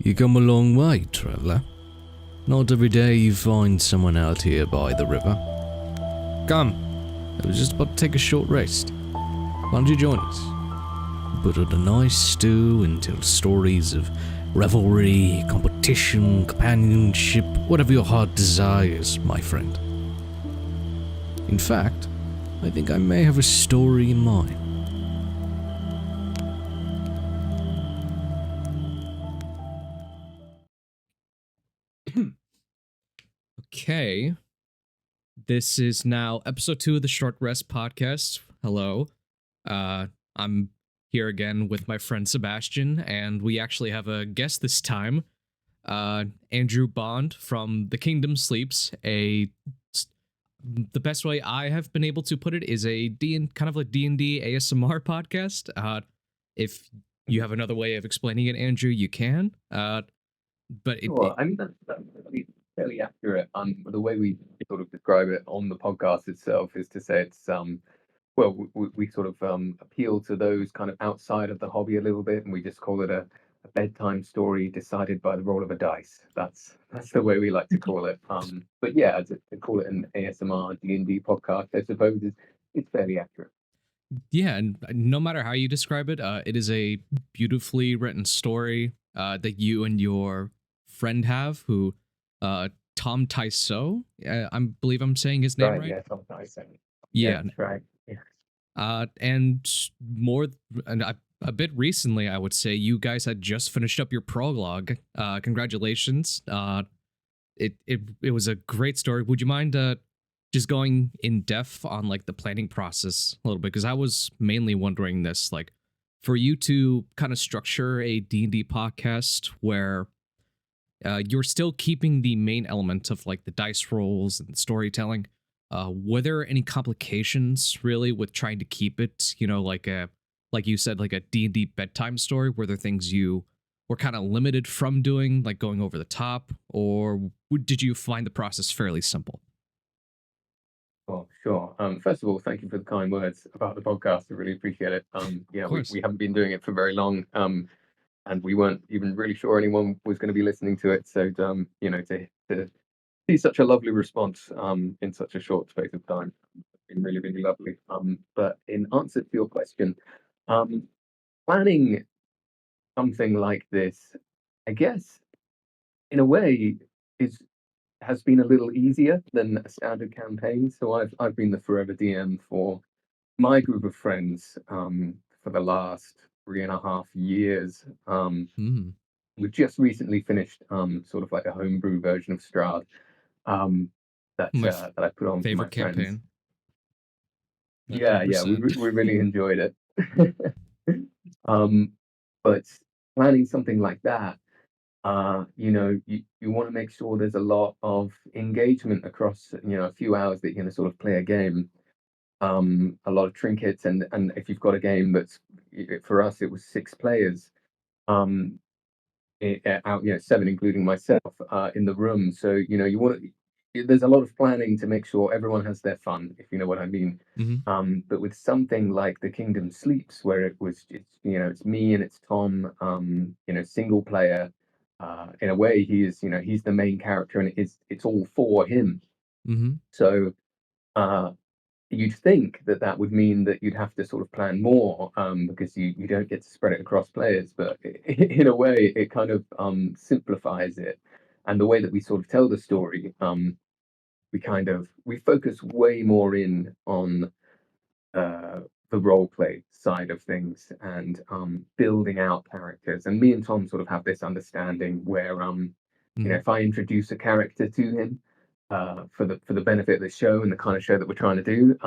You come a long way, traveller. Not every day you find someone out here by the river. Come, I was just about to take a short rest. Why don't you join us? Put on a nice stew and tell stories of revelry, competition, companionship, whatever your heart desires, my friend. In fact, I think I may have a story in mind. Okay. This is now episode 2 of the Short Rest podcast. Hello. I'm here again with my friend Sebastian, and we actually have a guest this time. Andrew Bond from The Kingdom Sleeps, the best way I have been able to put it is kind of like D&D ASMR podcast. If you have another way of explaining it, Andrew, you can. Sure. I mean, that's fairly accurate. The way we sort of describe it on the podcast itself is to say it's well, we sort of appeal to those kind of outside of the hobby a little bit, and we just call it a bedtime story decided by the roll of a dice. That's the way we like to call it. But yeah, to call it an ASMR D&D podcast, I suppose it's fairly accurate. Yeah, and no matter how you describe it, it is a beautifully written story that you and your friend have, who Tom Taiso, I believe I'm saying his name right. Yeah, Tom Taiso. Yeah, that's right. Yeah. And a bit recently, I would say you guys had just finished up your prologue. Congratulations. It was a great story. Would you mind just going in depth on like the planning process a little bit? Because I was mainly wondering this, like, for you to kind of structure a D&D podcast where you're still keeping the main element of like the dice rolls and storytelling. Were there any complications really with trying to keep it, like you said, like a D&D bedtime story? Were there things you were kind of limited from doing, like going over the top, or did you find the process fairly simple? Oh, sure. First of all, thank you for the kind words about the podcast. I really appreciate it. Yeah, we haven't been doing it for very long, and we weren't even really sure anyone was going to be listening to it. So, to see such a lovely response in such a short space of time, it's been really, really lovely. But in answer to your question, planning something like this, I guess, in a way, is has been a little easier than a standard campaign. So I've been the forever DM for my group of friends for the last 3.5 years. We've just recently finished sort of like a homebrew version of Strahd that I put on for my favorite campaign. friends. Yeah, we really enjoyed it. But planning something like that, you want to make sure there's a lot of engagement across, a few hours that you're going to sort of play a game. A lot of trinkets, and if you've got a game that's, for us, it was 6 players, out, 7 including myself, in the room. So, you want to. There's a lot of planning to make sure everyone has their fun, if you know what I mean. But with something like The Kingdom Sleeps, where it's me and it's Tom, single player. In a way, he's the main character, and it's all for him. So you'd think that would mean that you'd have to sort of plan more, because you don't get to spread it across players. But in a way, it kind of simplifies it. And the way that we sort of tell the story, we focus way more in on the role play side of things, and building out characters. And me and Tom sort of have this understanding where if I introduce a character to him for the benefit of the show and the kind of show that we're trying to do,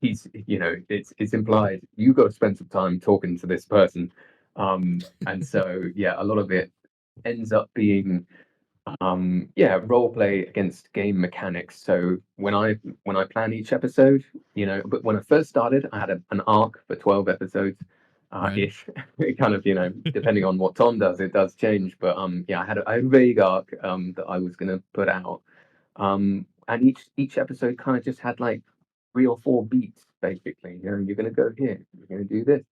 it's implied you've got to spend some time talking to this person. And so a lot of it ends up being role play against game mechanics. So when I plan each episode, but when I first started, I had an arc for 12 episodes ish. It kind of, depending on what Tom does, it does change. But I had a vague arc that I was going to put out, and each episode kind of just had like 3 or 4 beats, basically. You're going to go here, you're going to do this,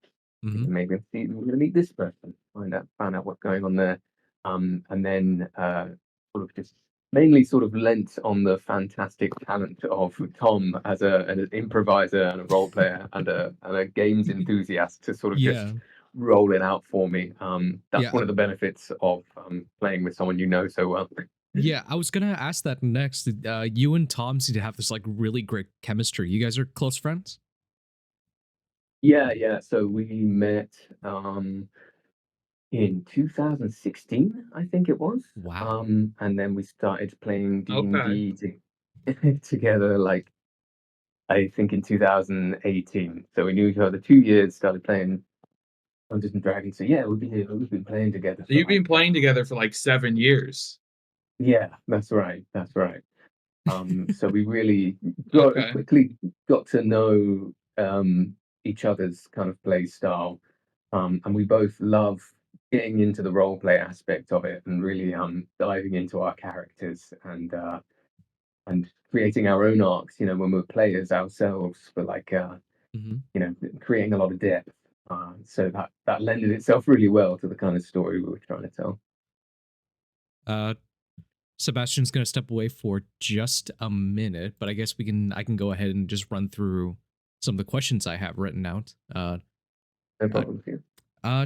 maybe we're going to meet this person, find out what's going on there. and then sort of just mainly sort of lent on the fantastic talent of Tom as an improviser and a role player and a games enthusiast to sort of Yeah. just roll it out for me. That's Yeah. one of the benefits of playing with someone you know so well. Yeah, I was gonna ask that next. You and Tom seem to have this like really great chemistry. You guys are close friends? Yeah. So we met in 2016, I think it was. Wow. And then we started playing Okay. D&D together, like I think in 2018. So we knew each other 2 years, started playing Dungeons and Dragons. So yeah, we've been playing together So for you've like been playing together for like 7 years. yeah, that's right. That's right. So we really Okay. quickly got to know each other's kind of play style. And we both love getting into the role play aspect of it and really diving into our characters and creating our own arcs, when we're players ourselves for like Hmm. creating a lot of depth. So that lended itself really well to the kind of story we were trying to tell. Uh, Sebastian's gonna step away for just a minute, but I guess I can go ahead and just run through some of the questions I have written out. No Uh, problem here.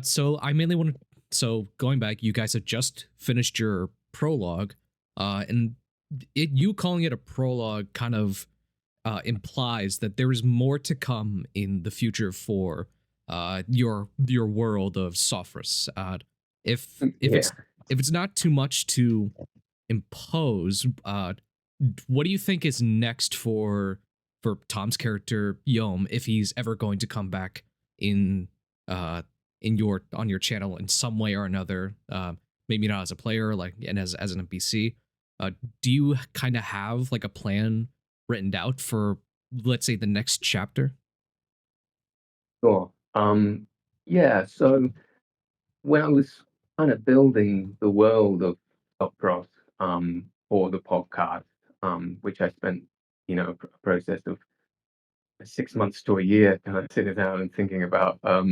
so I mainly want to. So going back, you guys have just finished your prologue, and you calling it a prologue kind of implies that there is more to come in the future for your world of Sophros. If Yeah. it's not too much to impose, what do you think is next for Tom's character Yom if he's ever going to come back in your on your channel in some way or another? Maybe not as a player, like and as an NPC. Do you kind of have like a plan written out for, let's say, the next chapter? Sure. Yeah, so when I was kind of building the world of Sophros for the podcast, which I spent, a process of 6 months to a year kind of sitting down and thinking about Uh,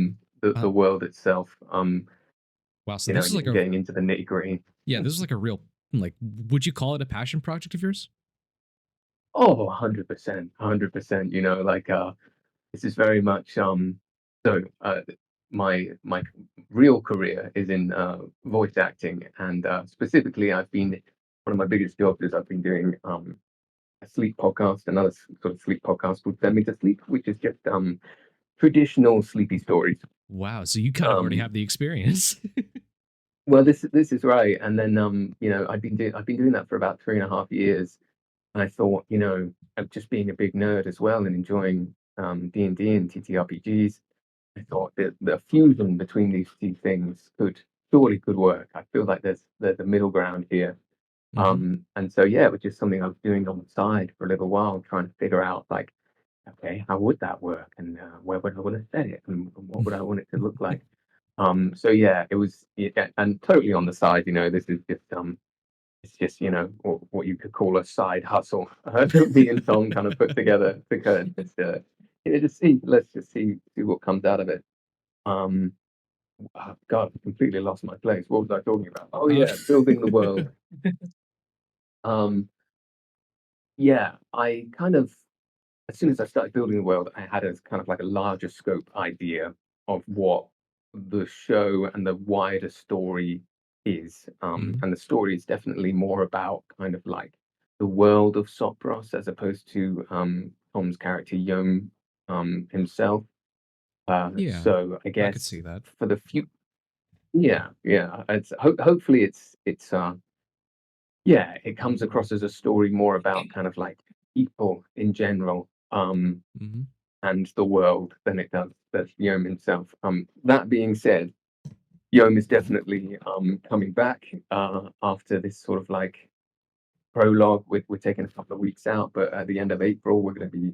the world itself, wow, so this is like and a getting into the nitty gritty. yeah, this is like a real like would you call it a passion project of yours? Oh, 100%, 100%. Like this is very much so my real career is in voice acting, and specifically I've been one of my biggest jobs is I've been doing a sleep podcast, another sort of sleep podcast called Send Me to Sleep, which is just traditional sleepy stories. Wow, so you kind of already Um have the experience. well, this is right. And then I've been doing that for about 3.5 years. And I thought, of just being a big nerd as well and enjoying D&D and TTRPGs, I thought that the fusion between these two things could work. I feel like there's a middle ground here. Hmm. And so yeah, which is something I was doing on the side for a little while, trying to figure out like, okay, how would that work, and where would I want to set it, and what would I want it to look like. So yeah, it was, yeah, and totally on the side. This is just it's just what you could call a side hustle. Me and Tom kind of put together to kind of just see, let's just see what comes out of it. Um, God, I completely lost my place. What was I talking about? Oh Uh, yeah, building the world. Um, yeah, I kind of, as soon as I started building the world, I had a kind of like a larger scope idea of what the show and the wider story is. mhm. And the story is definitely more about kind of like the world of Sopros as opposed to Tom's character Yom himself. Yeah, So I I could guess see that. for the future, yeah, hopefully it's yeah, it comes across as a story more about kind of like people in general. Hmm. And the world than it does Yom himself. That being said, Yom is definitely coming back after this sort of like prologue. We're taking a couple of weeks out, but at the end of April, we're going to be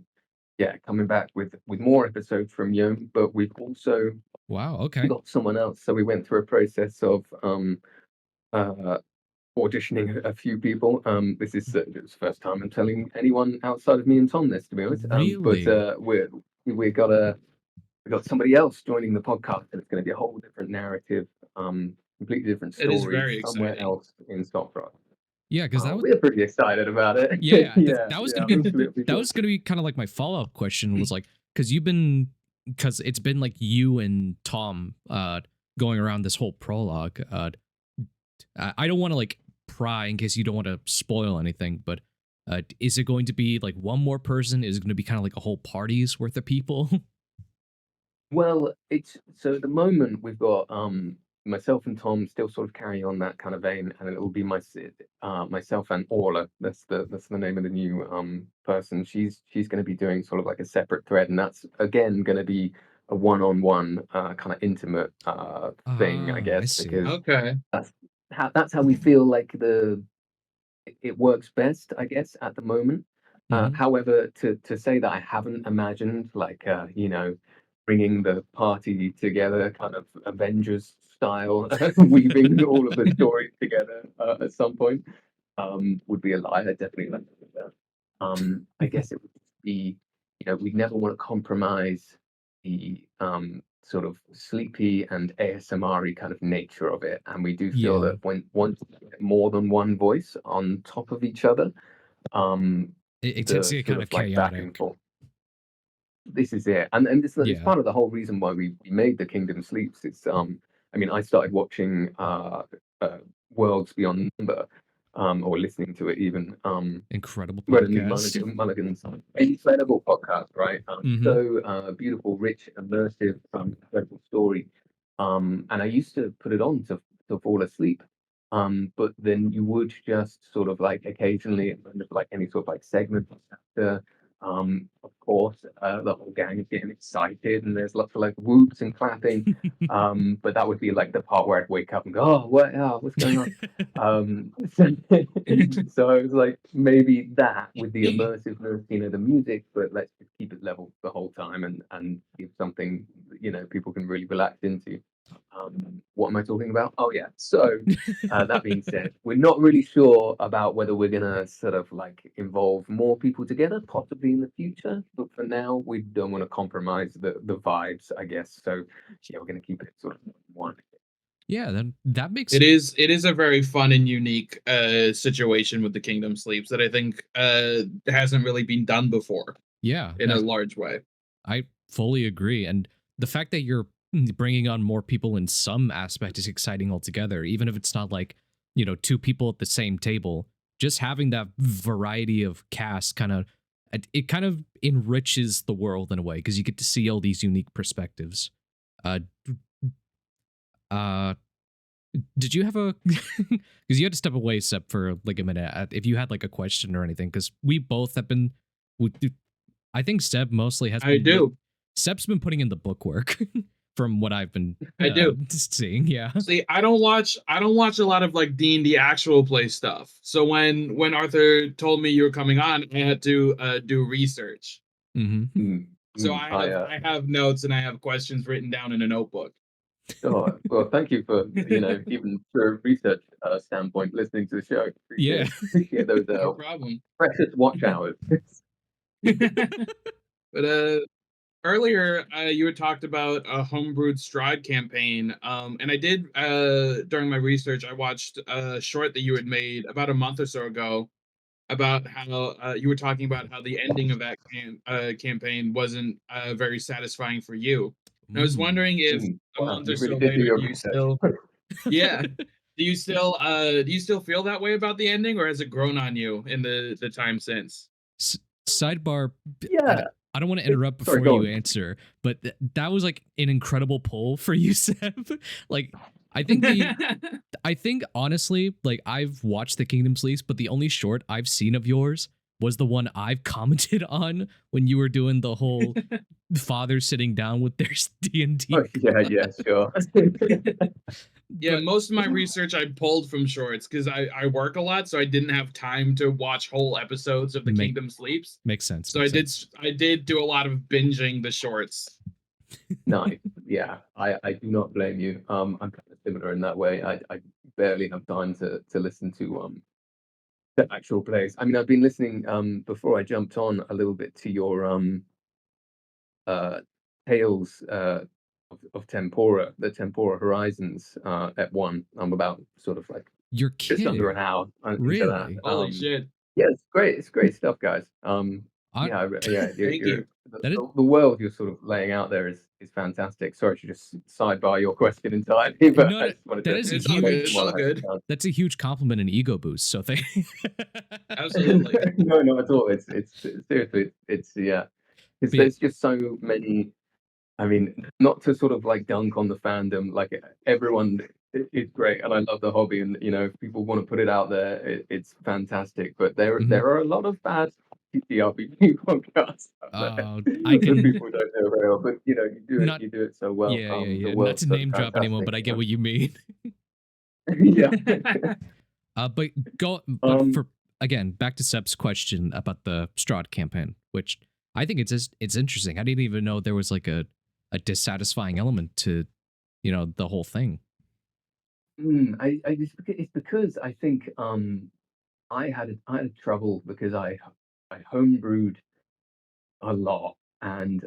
coming back with more episodes from Yom. But we've also Wow. Okay. got someone else. So we went through a process of uh, auditioning a few people. This is it's the first time I'm telling anyone outside of me and Tom this, to be honest. But Really? we got somebody else joining the podcast, and it's going to be a whole different narrative. completely different It is story very somewhere exciting. else in Sophros. Yeah, because that was We're pretty excited about it. yeah, Yeah, that was yeah, gonna be hopefully it'll be that good. was gonna be kind of like my follow up question was like because it's been like you and Tom going around this whole prologue. I don't want to like pry in case you don't want to spoil anything, but is it going to be like one more person? Is it going to be kind of like a whole party's worth of people? Well, it's so at the moment we've got myself and Tom still sort of carrying on that kind of vein, and it will be myself and Orla. That's the name of the new person. She's going to be doing sort of like a separate thread, and that's again going to be a one-on-one kind of intimate thing, I I guess, see. because Okay. that's how we feel like it works best, I guess, at the moment. Mhm. However, to say that I haven't imagined like bringing the party together, kind of Avengers style, weaving all of the stories together at some point, would be a lie. I definitely like to do that. I guess it would be, we'd never want to compromise the sort of sleepy and ASMR kind of nature of it. And we do feel Yeah, that when once you get more than one voice on top of each other, um, it tends the to get sort kind of of like back and chaotic. forth. This is it, and it's Yeah. part of the whole reason why we made the Kingdom Sleeps. It's I mean, I started watching Worlds Beyond Number, or listening to it even, Incredible Roland podcast. Mulligan's incredible podcast, right? Hmm. So beautiful, rich, immersive, incredible story. And I used to put it on to fall asleep. But then you would just sort of like occasionally, like any sort of like segment after, of course, the whole gang is getting excited and there's lots of like whoops and clapping. But that would be like the part where I'd wake up and go, oh, what's going on? So, so I was like, maybe that with the immersiveness, the music, but let's just keep it level the whole time and give something, people can really relax into. What am I talking about? Oh yeah. So that being said, we're not really sure about whether we're gonna sort of like involve more people together, possibly in the future. But for now, we don't want to compromise the vibes, I guess. So yeah, we're gonna keep it sort of one. Yeah, then that makes It is a very fun and unique situation with the Kingdom Sleeps that I think hasn't really been done before yeah. in a large way. I fully agree. And the fact that you're bringing on more people in some aspect is exciting altogether, even if it's not like, two people at the same table. Just having that variety of cast it kind of enriches the world in a way because you get to see all these unique perspectives. Uh, uh, did you have a because you had to step away, Sep, for like a minute. If you had like a question or anything, because we both have been. I think Seb mostly has I been do. Seb's been putting in the bookwork from what I've been I do. seeing. Yeah. See, I don't watch a lot of like D&D actual play stuff. So when Arthur told me you were coming on, I had to do research. Mm-hmm. So I I have I have notes and I have questions written down in a notebook. oh, well, thank you for even for a research standpoint, listening to the show. Yeah. Appreciate those No problem. precious watch hours. But earlier you had talked about a homebrewed Strahd campaign, and I did during my research I watched a short that you had made about a month or so ago about how you were talking about how the ending of that campaign wasn't very satisfying for you. And I was wondering if a Wow, month or you really so did do later, your do you research. still, yeah, do you still feel that way about the ending, or has it grown on you in the time since? Sidebar. I, Yeah. d- I don't want to interrupt Sorry, before go you on. answer, but that was like an incredible pull for you, Seb. Like, I think I think honestly, like I've watched the Kingdom Sleeps, but the only short I've seen of yours was the one I've commented on when you were doing the whole father sitting down with their D&D. Oh, yeah, sure. Yeah, But most of my research I pulled from shorts because I work a lot, so I didn't have time to watch whole episodes of the Make- Kingdom Sleeps. makes sense. So Makes sense. I did do a lot of binging the shorts. Nice. Yeah, I do not blame you. I'm kind of similar in that way. I barely have time to listen to the actual plays. I mean, I've been listening before I jumped on a little bit to your uh Tales of Tempora, the Tempora Horizons at 1. I'm about sort of like You're just under kidding. an hour into that. Really? Holy shit! Yeah, it's great. It's great stuff, guys. I, Yeah, yeah. Thank you. that is, The world you're sort of laying out there is fantastic. Sorry to just sidebar your question entirely, but No, I no, just wanted that to. is a It's all good. It's huge. all good. That's a huge compliment and ego boost. So thank. Absolutely. No, not at all. It's seriously, it's yeah. Because But yeah, there's just so many. I mean, not to sort of like dunk on the fandom, like everyone is great, and I love the hobby, and if people want to put it out there, it's fantastic. But there mhm. there are a lot of bad TTRPG podcasts out there I that can people don't know very well. But not. you do it so well. Yeah, yeah, The yeah. Not world's to so name drop anyone, fantastic. but I get what you mean. Yeah. But Um. for again, back to Seb's question about the Strahd campaign, which I think it's interesting. I didn't even know there was like a dissatisfying element to the whole thing. It's because I think I had trouble because I homebrewed a lot, and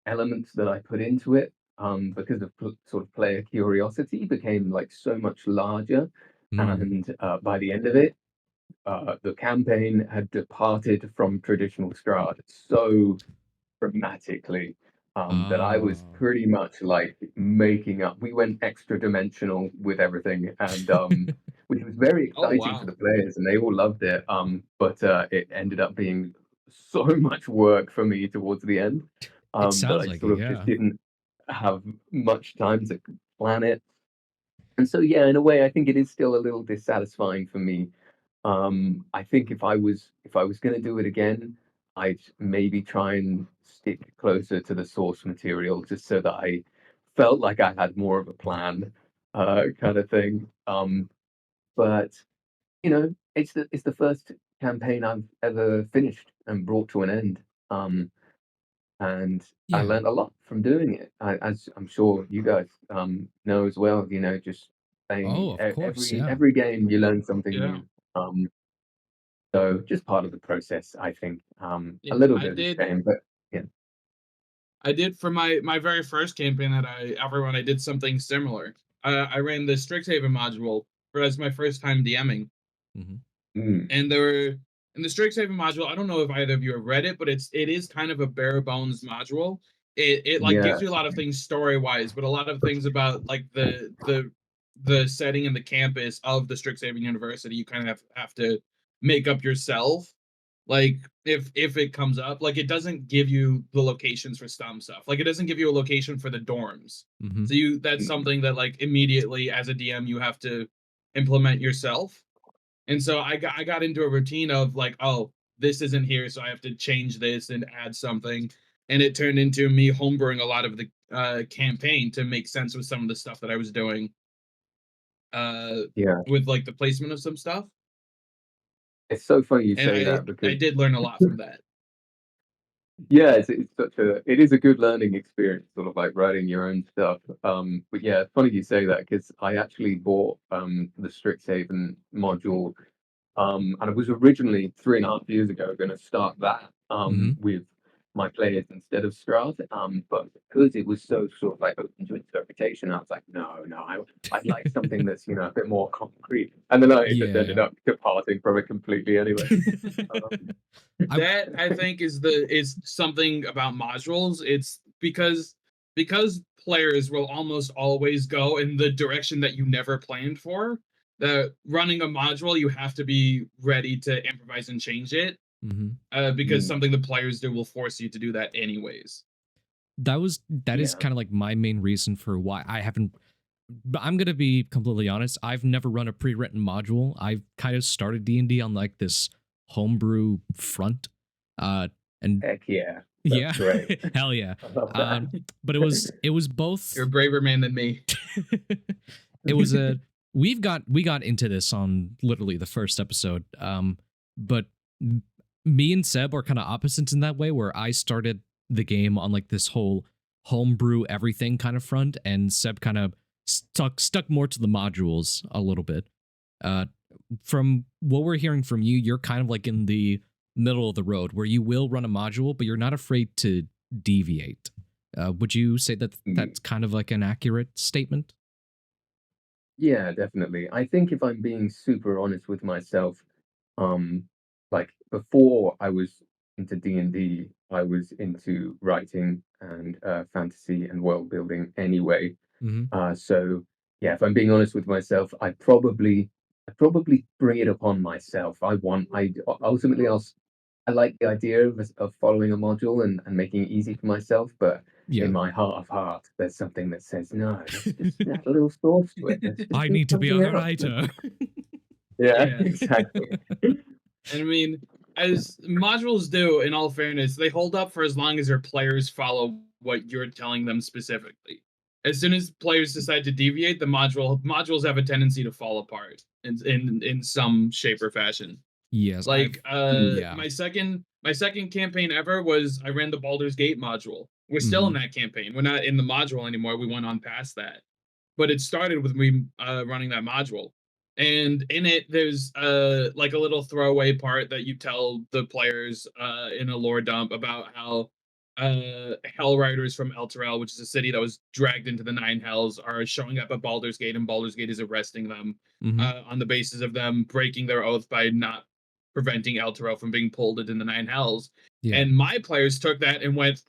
elements that I put into it because of sort of player curiosity became like so much larger, Mm. and by the end of it, the campaign had departed from traditional Strahd so dramatically that I was Oh. pretty much like making up. We went extra dimensional with everything, and which was very Oh exciting for wow. the players, and they all loved it. But it ended up being so much work for me towards the end It that sounds I like sort it, of just yeah. didn't have much time to plan it. And so, yeah, in a way, I think it is still a little dissatisfying for me. I think if I was going to do it again, I'd maybe try and stick closer to the source material, just so that I felt like I had more of a plan, kind of thing. But it's the first campaign I've ever finished and brought to an end. And I Yeah. learned a lot from doing it, as I'm sure you guys know as well. Just Oh, playing of course, yeah. every game, you learn something Yeah. new. So just part of the process, I think. A Yeah. little I bit of a did. shame, but yeah. I did for my very first campaign that I ever ran. I did something similar. I ran the Strixhaven module for as my first time DMing, Hmm. Mm, and there were in the Strixhaven module. I don't know if either of you have read it, but it is kind of a bare bones module. It like gives yeah. you a lot of things story wise, but a lot of things about like the setting and the campus of the Strixhaven University. You kind of have to make up yourself. Like if it comes up, like it doesn't give you the locations for some stuff. Like it doesn't give you a location for the dorms. Hmm. So that's Mm, something that like immediately as a DM you have to implement yourself. And so I got into a routine of like, oh, this isn't here, so I have to change this and add something. And it turned into me homebrewing a lot of the campaign to make sense with some of the stuff that I was doing uh, yeah. with like the placement of some stuff. It's so funny you And say I that I because did learn a lot from that. yeah, it is a good learning experience, sort of like writing your own stuff. But yeah, it's funny you say that because I actually bought the Strixhaven module. And I was originally 3.5 years ago going to start that Hmm. with my players instead of Strahd. But because it was so sort of like open to interpretation, I was like, no, I'd like something that's a bit more concrete. And then I just ended Yeah. up departing from it completely anyway. Um, I That I think is something about modules. It's because players will almost always go in the direction that you never planned for. That running a module, you have to be ready to improvise and change it. Mhm. Because mm, something the players do will force you to do that anyways. That is yeah. kind of like my main reason for why I haven't. But I'm gonna be completely honest. I've never run a pre-written module. I've kind of started D&D on like this homebrew front, and Heck yeah. That's yeah, great. hell yeah. I love that. But it was You're a both. braver man than me. It was a we got into this on literally the first episode. But me and Seb are kind of opposites in that way, where I started the game on like this whole homebrew everything kind of front, and Seb kind of stuck more to the modules a little bit. Uh, from what we're hearing from you, you're kind of like in the middle of the road where you will run a module, but you're not afraid to deviate. Would you say that that's kind of like an accurate statement? Yeah, definitely. I think if I'm being super honest with myself, um, like before I was into D&D, I was into writing and fantasy and world building anyway. Mm-hmm. So yeah, if I'm being honest with myself, I probably bring it upon myself. I ultimately I like the idea of following a module and making it easy for myself, but Yeah. in my heart of heart, there's something that says, no, let's just add a little sauce to it. Let's just I do need to be a something else." writer. Yeah, Yeah. exactly. And I mean, as modules do, in all fairness, they hold up for as long as their players follow what you're telling them specifically. As soon as players decide to deviate, the modules have a tendency to fall apart in some shape or fashion. Yes, Like yeah. my second campaign ever was I ran the Baldur's Gate module. We're still in that campaign. We're not in the module anymore. We went on past that. But it started with me running that module. And in it, there's like a little throwaway part that you tell the players in a lore dump about how Hell Riders from Elturel, which is a city that was dragged into the Nine Hells, are showing up at Baldur's Gate, and Baldur's Gate is arresting them on the basis of them breaking their oath by not preventing Elturel from being pulled into the Nine Hells. Yeah. And my players took that and went,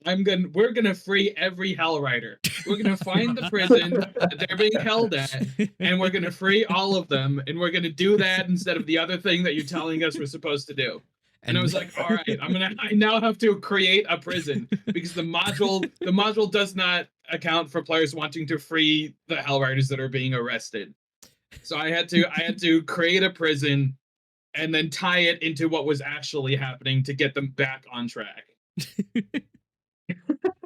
we're gonna free every Hell Rider. We're gonna find the prison that they're being held at, and we're gonna free all of them, and we're gonna do that instead of the other thing that you're telling us we're supposed to do. And I was like, all right, I now have to create a prison because the module does not account for players wanting to free the Hell Riders that are being arrested. So I had to create a prison and then tie it into what was actually happening to get them back on track.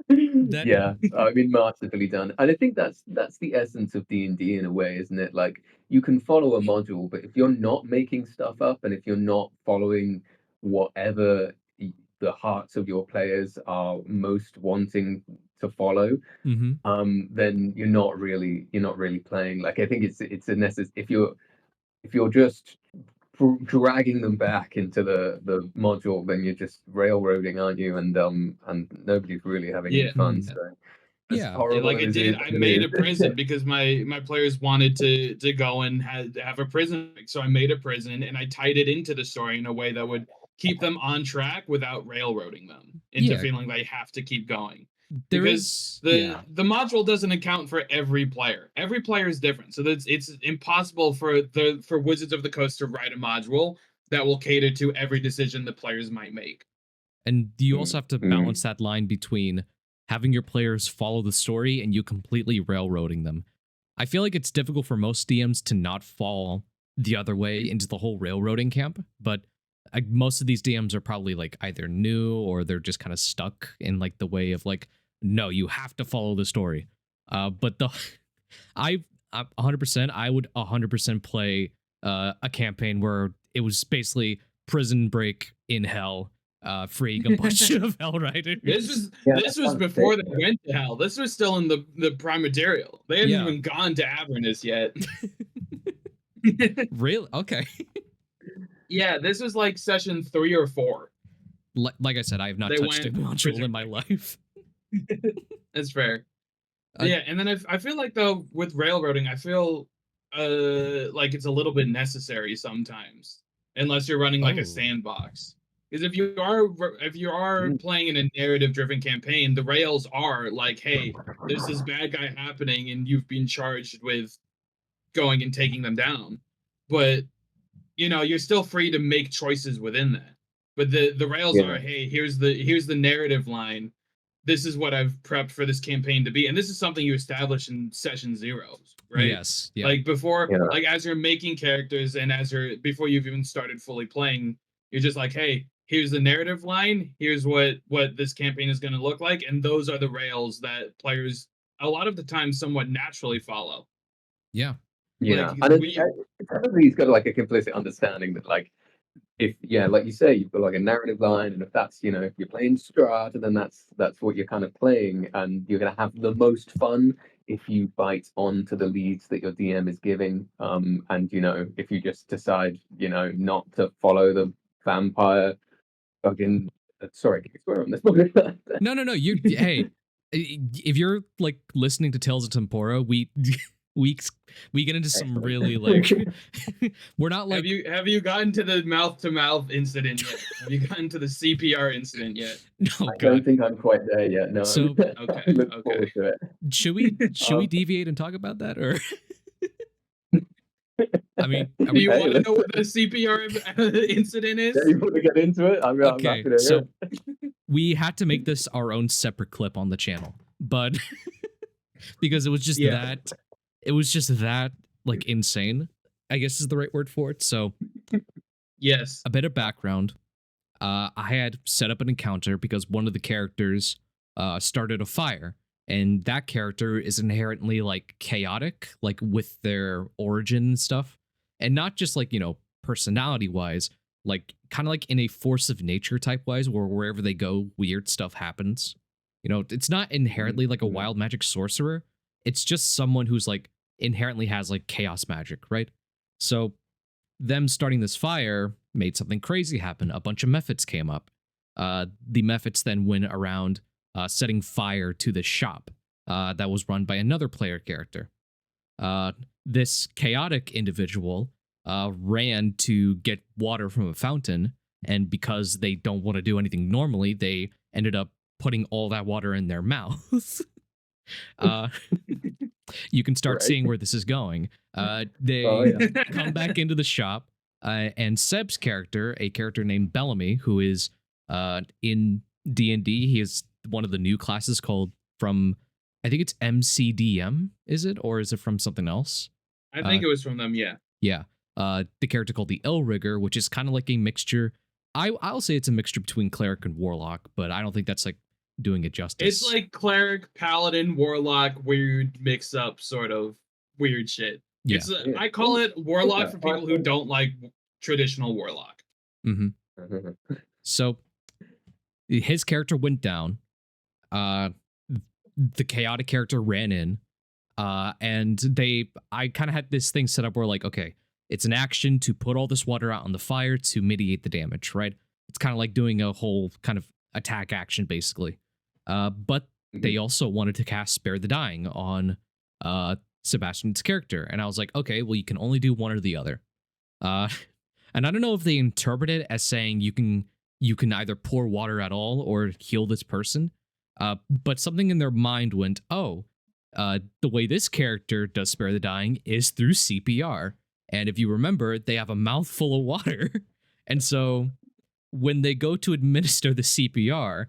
Yeah, I mean, masterfully done. And I think that's the essence of D&D in a way, isn't it? Like, you can follow a module, but if you're not making stuff up and if you're not following whatever the hearts of your players are most wanting to follow, then you're not really playing. Like, I think it's a necessary if you're just dragging them back into the module, then you're just railroading, aren't you? And nobody's really having any fun. So as Yeah. horrible Like as I it did, is, I it made is. a prison because my players wanted to go and have a prison. So I made a prison and I tied it into the story in a way that would keep them on track without railroading them into feeling they have to keep going. Because the module doesn't account for every player. Every player is different, so it's impossible for Wizards of the Coast to write a module that will cater to every decision the players might make. And you also have to balance that line between having your players follow the story and you completely railroading them. I feel like it's difficult for most DMs to not fall the other way into the whole railroading camp, but most of these DMs are probably like either new or they're just kind of stuck in like the way of like, no, you have to follow the story. But I 100%, I would 100% play a campaign where it was basically prison break in hell, freeing a bunch of Hell Riders. This was before they went to hell. This was still in the prime material. They hadn't even gone to Avernus yet. Really? Okay. Yeah, this was like session 3 or 4. Like I said, I have not touched a module in my life. That's fair. Yeah, and then I feel like though with railroading, I feel like it's a little bit necessary sometimes, unless you're running like a sandbox. Because if you are playing in a narrative-driven campaign, the rails are like, hey, there's this bad guy happening, and you've been charged with going and taking them down. But you're still free to make choices within that. But the rails are, hey, here's the narrative line. This is what I've prepped for this campaign to be, and this is something you establish in session 0, right? Yes. Yeah. Like before, like as you're making characters and before you've even started fully playing, you're just like, hey, here's the narrative line. Here's what this campaign is going to look like, and those are the rails that players a lot of the time somewhat naturally follow. Yeah. Yeah, and everybody's got like a complicit understanding that like if like you say, you've got like a narrative line, and if that's if you're playing Strahd, then that's what you're kind of playing, and you're gonna have the most fun if you bite onto the leads that your DM is giving. And if you just decide not to follow the vampire fucking sorry, can you swear on this? No. Hey, if you're like listening to Tales of Tempora, we we get into some really like we're not like have you gotten to the mouth to mouth incident yet? Have you gotten to the CPR incident yet? no I don't think I'm quite there yet. No. So okay, Look forward to it. should we deviate and talk about that or? I mean, do you want to know what the CPR incident is? Yeah, you want to get into it? I'm Okay, happy to so hear. we had to make this our own separate clip on the channel, but because it was just that like insane, I guess is the right word for it. So yes, a bit of background. I had set up an encounter because one of the characters started a fire, and that character is inherently like chaotic, like with their origin and stuff, and not just like, you know, personality wise, like kind of like in a force of nature type wise, where wherever they go, weird stuff happens. You know, it's not inherently like a wild magic sorcerer. It's just someone who's like inherently has like chaos magic, right? So them starting this fire made something crazy happen. A bunch of mephits came up. The mephits then went around setting fire to the shop that was run by another player character. This chaotic individual ran to get water from a fountain, and because they don't want to do anything normally, they ended up putting all that water in their mouth. You can start seeing where this is going. They come back into the shop, and Seb's character, a character named Bellamy, who is in D&D, he is one of the new classes called from, I think it's MCDM, is it? Or is it from something else? I think it was from them, yeah. Yeah. The character called the Illrigger, which is kind of like a mixture. I'll say it's a mixture between cleric and warlock, but I don't think that's like doing it justice. It's like cleric, paladin, warlock, weird mix up sort of weird shit. Yeah. I call it warlock for people who don't like traditional warlock. Mm-hmm. So his character went down. The chaotic character ran in, and I kind of had this thing set up where like, okay, it's an action to put all this water out on the fire to mitigate the damage, right? It's kind of like doing a whole kind of attack action, basically. But they also wanted to cast Spare the Dying on Sebastian's character. And I was like, okay, well, you can only do one or the other. And I don't know if they interpret it as saying you can either pour water at all or heal this person. But something in their mind went, the way this character does Spare the Dying is through CPR. And if you remember, they have a mouthful of water. And so when they go to administer the CPR,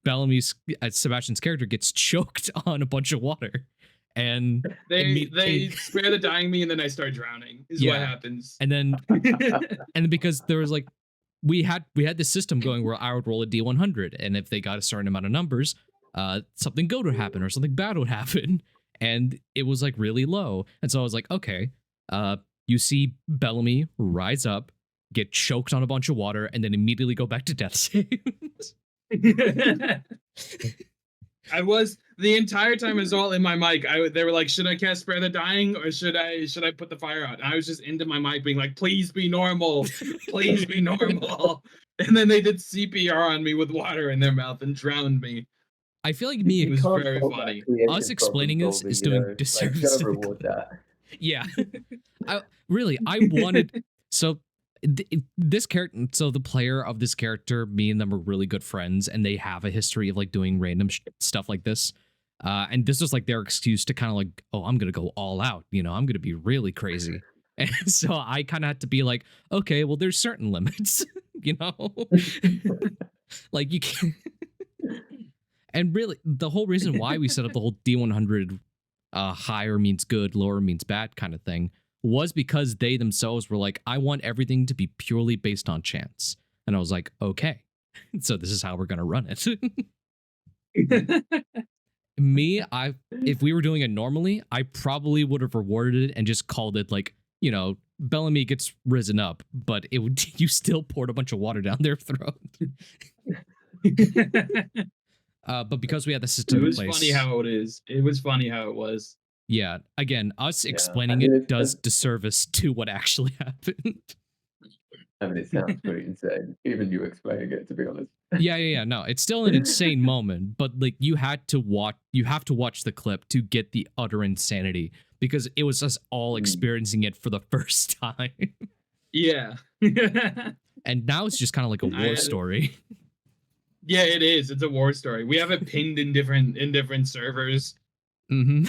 Bellamy's Sebastian's character gets choked on a bunch of water. And they spare the dying me, and then I start drowning. Is what happens. And then because there was like we had this system going where I would roll a D100, and if they got a certain amount of numbers, something good would happen or something bad would happen, and it was like really low. And so I was like, okay, you see Bellamy rise up, get choked on a bunch of water, and then immediately go back to death saves. I was the entire time as well in my mic. They were like, should I cast Spare the Dying or should I put the fire out? And I was just into my mic being like, please be normal, please be normal. And then they did CPR on me with water in their mouth and drowned me. I feel like it was very funny. Us explaining this is doing disservice. Like, reward that. Yeah, I wanted so. This character, so the player of this character, me and them are really good friends, and they have a history of like doing random stuff like this. And this was like their excuse to kind of like, oh, I'm gonna go all out, you know, I'm gonna be really crazy. And so I kind of had to be like, okay, well, there's certain limits, you know, like you can't. And really, the whole reason why we set up the whole D100 higher means good, lower means bad kind of thing was because they themselves were like, I want everything to be purely based on chance. And I was like, okay, so this is how we're going to run it. If we were doing it normally, I probably would have rewarded it and just called it like, you know, Bellamy gets risen up, but you still poured a bunch of water down their throat. But because we had the system in place. It was funny how it is. It was funny how it was. Yeah, again, us explaining it does disservice to what actually happened. I mean, it sounds pretty insane, even you explaining it, to be honest. Yeah. No, it's still an insane moment, but like you have to watch the clip to get the utter insanity because it was us all experiencing it for the first time. Yeah. And now it's just kind of like a war story. Yeah, it is. It's a war story. We have it pinned in different servers. Mm-hmm.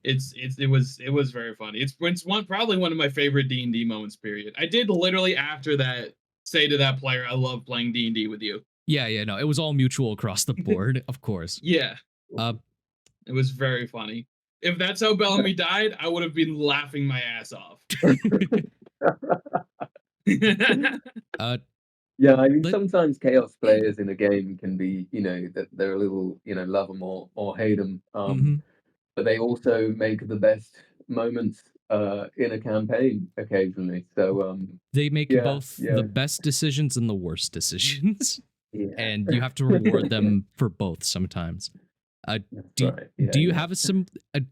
It was very funny. It's probably one of my favorite D&D moments. Period. I did literally after that say to that player, "I love playing D&D with you." Yeah. No, it was all mutual across the board, of course. Yeah. It was very funny. If that's how Bellamy died, I would have been laughing my ass off. Yeah, I mean, sometimes chaos players in a game can be, that they're a little, love them or hate them. But they also make the best moments in a campaign occasionally. So they make both the best decisions and the worst decisions. And you have to reward them for both sometimes. Do you have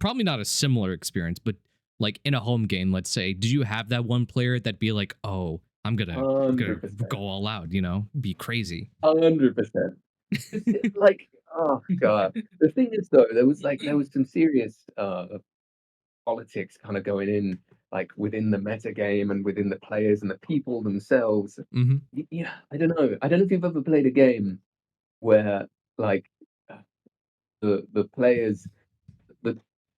probably not a similar experience, but like in a home game, let's say, did you have that one player that'd be like, oh, I'm gonna go all out, be crazy? 100%. Like, oh god. The thing is though, there was some serious politics kind of going in, like within the meta game and within the players and the people themselves. Yeah, I don't know if you've ever played a game where like the players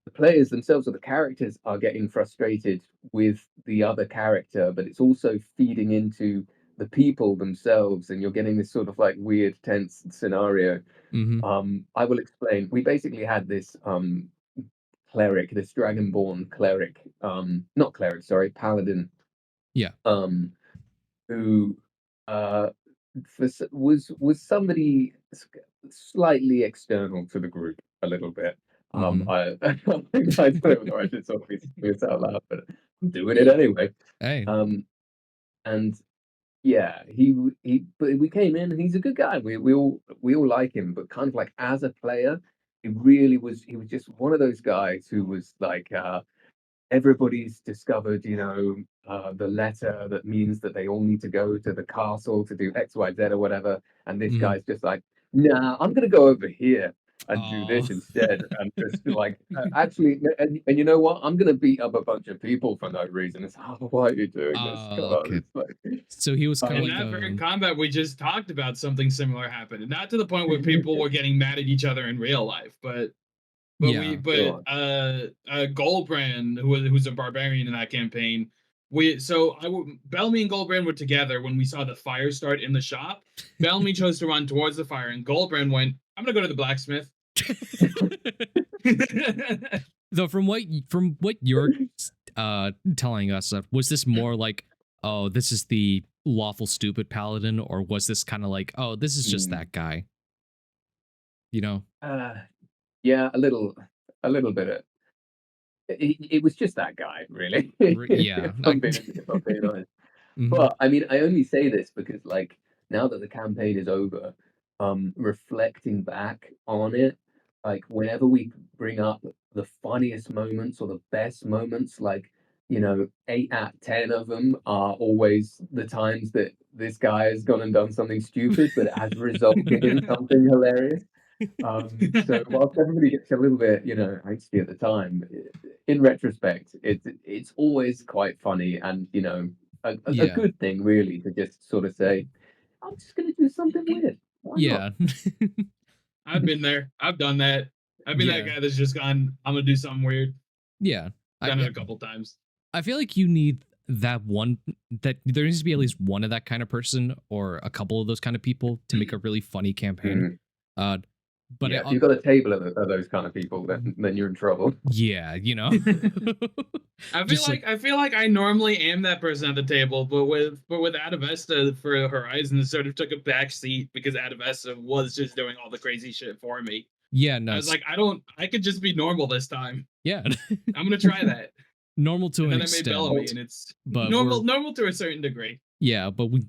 the players themselves or the characters are getting frustrated with the other character, but it's also feeding into the people themselves, and you're getting this sort of like weird tense scenario. I will explain. We basically had this cleric, this dragonborn cleric, not cleric, sorry, paladin. Yeah. Who was somebody slightly external to the group a little bit. I don't know if I should sort of this out loud, but I'm doing it anyway. Hey. And yeah, but we came in and he's a good guy. We all like him, but kind of like as a player, he was just one of those guys who was like everybody's discovered, the letter that means that they all need to go to the castle to do X, Y, Z or whatever. And this guy's just like, nah, I'm going to go over here and do this instead. And just like, actually, and you know what? I'm going to beat up a bunch of people for no reason. It's, why are you doing this? Okay. So he was kind of in that very combat we just talked about, something similar happened. Not to the point where people were getting mad at each other in real life, but Goldbrand, who's a barbarian in that campaign, Bellamy and Goldbrand were together when we saw the fire start in the shop. Bellamy chose to run towards the fire, and Goldbrand went, "I'm gonna go to the blacksmith." Though from what you're telling us, was this more like, oh, this is the lawful stupid paladin, or was this kind of like, oh, this is just that guy? Yeah, a little bit. It was just that guy, really. Yeah. if I'm being honest. But I mean, I only say this because, like, now that the campaign is over, reflecting back on it, like, whenever we bring up the funniest moments or the best moments, like, 8 out of 10 of them are always the times that this guy has gone and done something stupid, but it has resulted in something hilarious. So whilst everybody gets a little bit, angsty at the time, in retrospect, it's always quite funny and, a good thing really to just sort of say, I'm just going to do something weird. Why not? I've been there. I've done that. I've been that guy that's just gone, I'm going to do something weird. Yeah. Done it a couple times. I feel like you need that there needs to be at least one of that kind of person or a couple of those kind of people to make a really funny campaign. But if you've got a table of those kind of people, then you're in trouble. Yeah, I feel like I normally am that person at the table, but with Adavesta for Horizon, it sort of took a back seat because Adavesta was just doing all the crazy shit for me. Yeah, no. I was like, I could just be normal this time. Yeah. I'm gonna try that. Normal to an extent. And then I made Bellamy, and it's normal to a certain degrry. Yeah, but we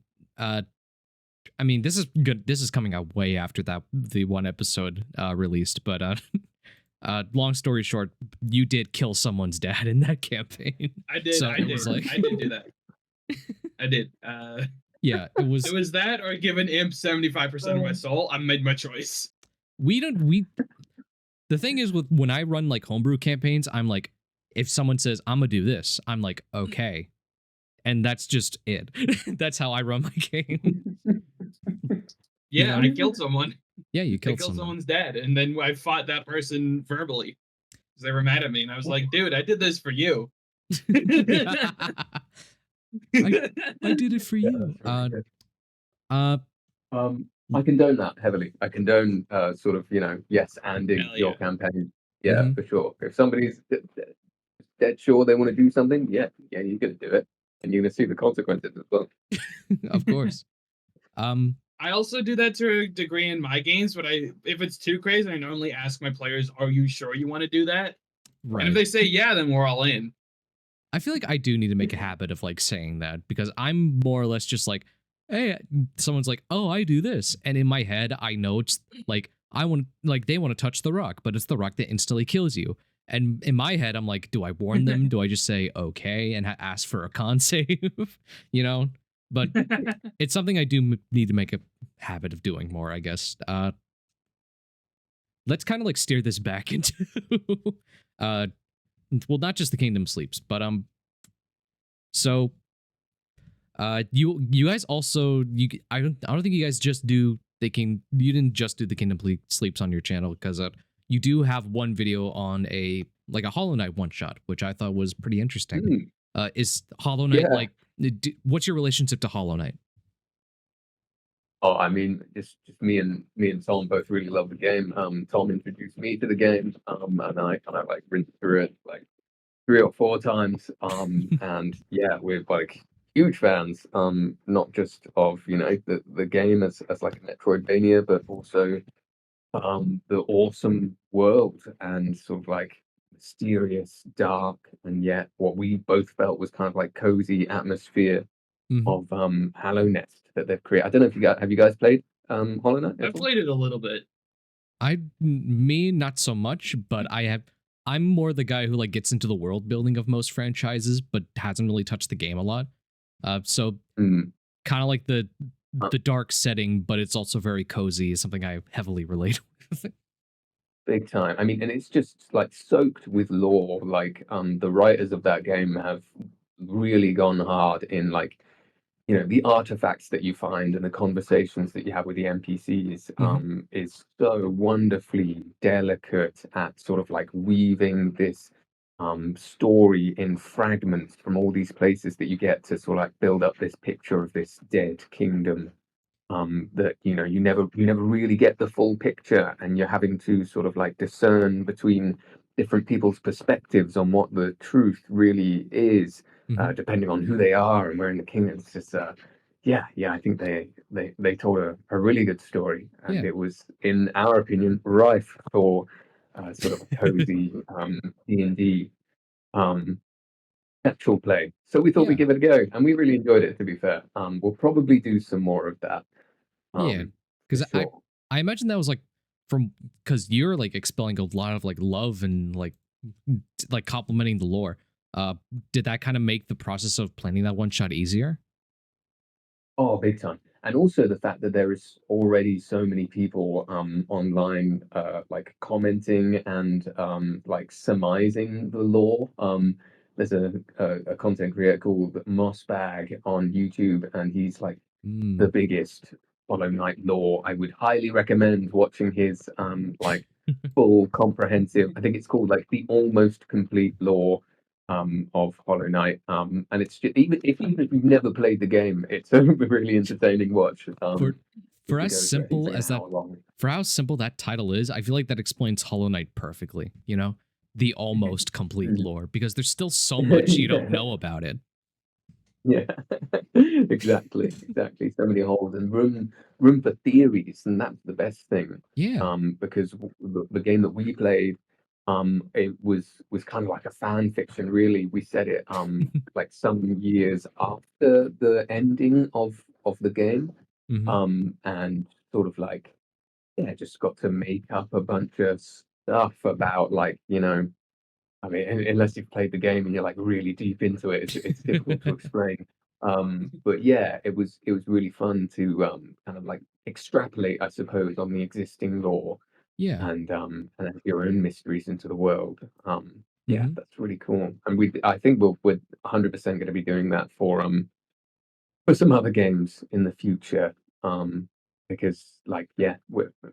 I mean, this is good. This is coming out way after the one episode released, but long story short, you did kill someone's dad in that campaign. I did. So I did do that. I did. Yeah, it was. It was that or give an imp 75% of my soul. I made my choice. The thing is with when I run like homebrew campaigns, I'm like, if someone says I'm gonna do this, I'm like, okay. And that's just it. That's how I run my game. Yeah, I killed someone. Yeah, you I killed killed someone. someone's dad, and then I fought that person verbally because they were mad at me, and I was like, "Dude, I did this for you." I did it for you. I condone that heavily. I condone sort of, yes, anding Hell your yeah. campaign. Yeah, for sure. If somebody's dead sure they want to do something, yeah, you're gonna do it, and you're gonna see the consequences as well. Of course. I also do that to a degree in my games, but if it's too crazy, I normally ask my players, "Are you sure you want to do that?" Right. And if they say yeah, then we're all in. I feel like I do need to make a habit of like saying that because I'm more or less just like, hey, someone's like, oh, I do this, and in my head, I know it's like they want to touch the rock, but it's the rock that instantly kills you. And in my head, I'm like, do I warn them? Do I just say okay and ask for a con save? But it's something I do need to make a habit of doing more, I guess. Let's kind of like steer this back into well, not just the Kingdom Sleeps, but so you guys also I don't think you guys just do you didn't just do the Kingdom Sleeps on your channel, because you do have one video on a Hollow Knight one shot, which I thought was pretty interesting. Is Hollow Knight what's your relationship to Hollow Knight? Oh, I mean, just me and Tom both really love the game. Tom introduced me to the game, and I kind of like rinsed through it like 3 or 4 times. And yeah, we're like huge fans. Not just of the game as like a Metroidvania, but also the awesome world and sort of like mysterious, dark, and yet what we both felt was kind of like cozy atmosphere of Hollow Nest that they've created. I don't know if you guys played Hollow Knight? I've played it a little bit. Me not so much, but I'm more the guy who like gets into the world building of most franchises, but hasn't really touched the game a lot. So kind of like the dark setting, but it's also very cozy is something I heavily relate with. Big time. I mean, and it's just like soaked with lore. Like the writers of that game have really gone hard in like the artifacts that you find and the conversations that you have with the NPCs is so wonderfully delicate at sort of like weaving this story in fragments from all these places that you get to sort of like build up this picture of this dead kingdom that you never really get the full picture, and you're having to sort of like discern between different people's perspectives on what the truth really is. Depending on who they are and where in the kingdom. It's just I think they told a really good story, and it was, in our opinion, rife for sort of cozy D&D actual play. So we thought we'd give it a go, and we really enjoyed it, to be fair. We'll probably do some more of that. Because I imagine that was like because you're like expelling a lot of like love and like complimenting the lore. Did that kind of make the process of planning that one shot easier? Oh, big time. And also the fact that there is already so many people online like commenting and like surmising the lore. There's a content creator called Mossbag on YouTube, and he's like the biggest Hollow Knight lore. I would highly recommend watching his like full comprehensive, I think it's called like the almost complete lore of Hollow Knight, and it's just, even if you've never played the game, it's a really entertaining watch. For how simple that title is, I feel like that explains Hollow Knight perfectly. The almost complete lore, because there's still so much you don't know about it. Yeah, exactly. So many holes and room for theories, and that's the best thing. Yeah. Because the game that we played, it was kind of like a fan fiction, really. We said it like some years after the ending of the game, and sort of like just got to make up a bunch of stuff about like I mean, unless you've played the game and you're like really deep into it, it's difficult to explain. But yeah, it was really fun to kind of like extrapolate, I suppose, on the existing lore Yeah. and add your own mysteries into the world. Yeah, Hmm. that's really cool. And I think we're 100% going to be doing that for some other games in the future. Because like yeah,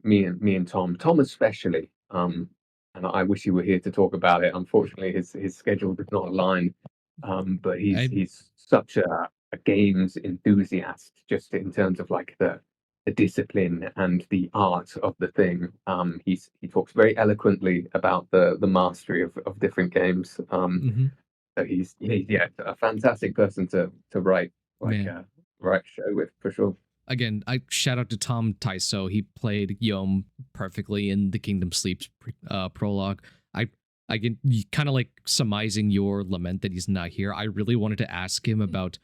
me and Tom especially. And I wish he were here to talk about it. Unfortunately, his schedule does not align. But I he's such a games enthusiast, just in terms of like the discipline and the art of the thing. He talks very eloquently about the mastery of different games. mhm. So he's yeah, a fantastic person to write like Man. write show with for sure. Again, I shout out to Tom Tyso. He played Yom perfectly in the Kingdom Sleeps prologue. I I get kind of like surmising your lament that he's not here. I really wanted to ask him about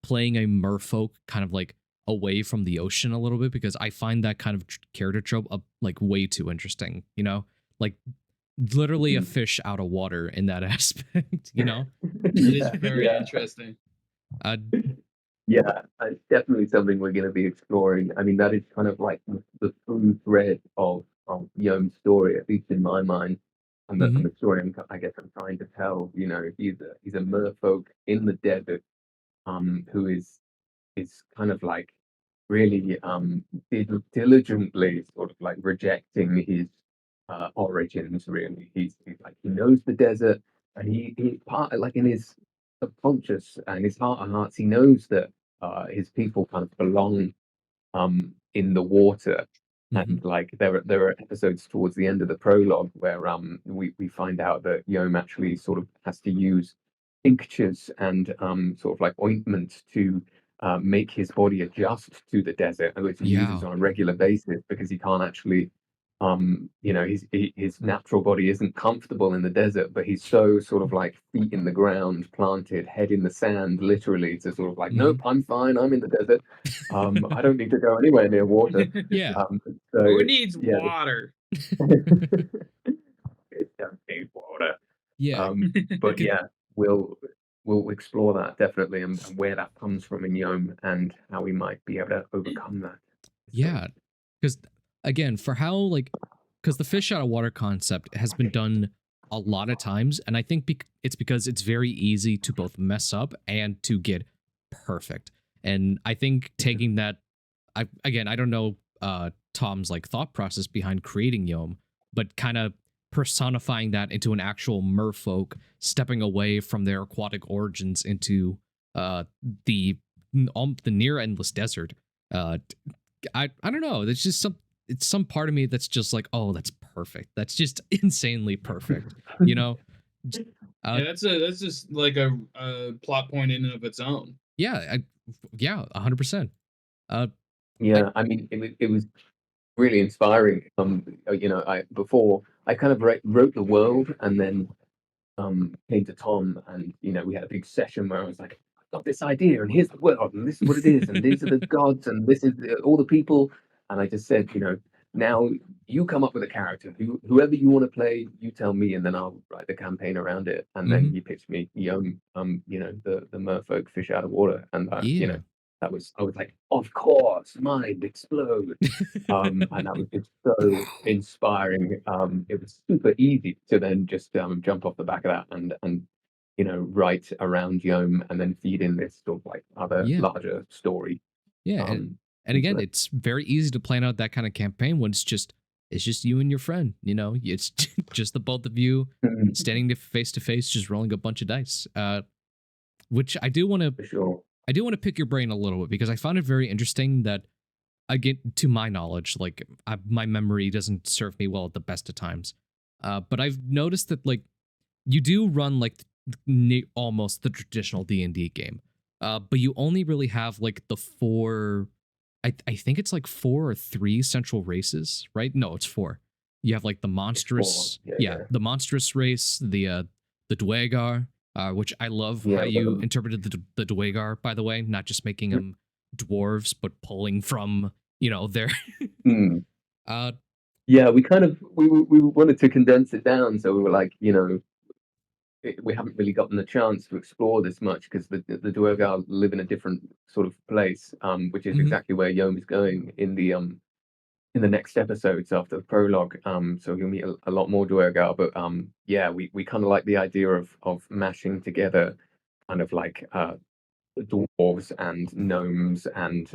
playing a merfolk kind of like away from the ocean a little bit, because I find that kind of character trope like way too interesting. You know, like literally a Mhm. fish out of water in that aspect. You know, It is Yeah, very yeah. interesting. uh, Yeah, it's definitely something we're going to be exploring. I mean, that is kind of like the through thread of Yom's story, at least in my mind, and mhm. the story I guess I'm trying to tell. You know, he's a merfolk in the desert, who is kind of like really diligently sort of like rejecting his origins. Really, he's like he knows the desert, and he part like in his subconscious and his heart of hearts, he knows that his people kind of belong in the water. Mhm. And like there are episodes towards the end of the prologue where we find out that Yom actually sort of has to use tinctures and sort of like ointment to make his body adjust to the desert, which he uses Yeah. on a regular basis because he can't actually you know his natural body isn't comfortable in the desert, but he's so sort of like feet in the ground, planted, head in the sand, literally, to sort of like, nope, Mhm. I'm fine, I'm in the desert. I don't need to go anywhere near water. Yeah. Um, so Who needs yeah, water? it does need water. Yeah. But Good. yeah, we'll we'll explore that definitely, and where that comes from in Yom and how we might be able to overcome that. So Yeah. Because again, for how like, because the fish out of water concept has been done a lot of times, and I think it's because it's very easy to both mess up and to get perfect. And I think taking that, I don't know Tom's like thought process behind creating Yom, but kind of personifying that into an actual merfolk, stepping away from their aquatic origins into uh the the near endless desert. Uh, I don't know. There's just it's some part of me that's just like, oh, that's perfect. That's just insanely perfect. You know? Uh Yeah, that's just like a plot point in and of its own. yeah, yeah, 100%. Uh I yeah, I mean, it was really inspiring. You know, I before I kind of wrote the world, and then came to Tom, and you know, we had a big session where I was like, I've got this idea, and here's the world, and this is what it is, and these are the gods, and this is all the people. And I just said, you know, now you come up with a character, whoever you want to play, you tell me, and then I'll write the campaign around it. And then mhm. he pitched me you know, the merfolk fish out of water, and you know, Yeah. I was like, of course, mind explode. And that was just so inspiring. It was super easy to then just jump off the back of that and you know, write around Yom and then feed in this sort of like other Yeah. larger story Yeah, and into again, it. it's very easy to plan out that kind of campaign when it's just you and your friend, you know? It's just the both of you Mm, standing face to face, just rolling a bunch of dice. Which for sure. I do want to pick your brain a little bit, because I found it very interesting that, again, to my knowledge, like my memory doesn't serve me well at the best of times. But I've noticed that like you do run like almost the traditional D&D game. But you only really have like the four, I think it's like four or three central races, right? No, it's four. You have like the It's for monstrous, yeah, yeah, yeah. the monstrous race, the Dwegar, which I love how Yeah, we've got you them. interpreted the Dwegar, by the way, not just making them dwarves, but pulling from, you know, their Mm. uh Yeah, we kind of we wanted to condense it down, so we were like, you know, we haven't really gotten the chance to explore this much because the Duergar live in a different sort of place, which is exactly where Yom is going in the next episodes after the prologue. So you'll meet a lot more Duergar, but yeah, we kind of like the idea of mashing together kind of like dwarves and gnomes and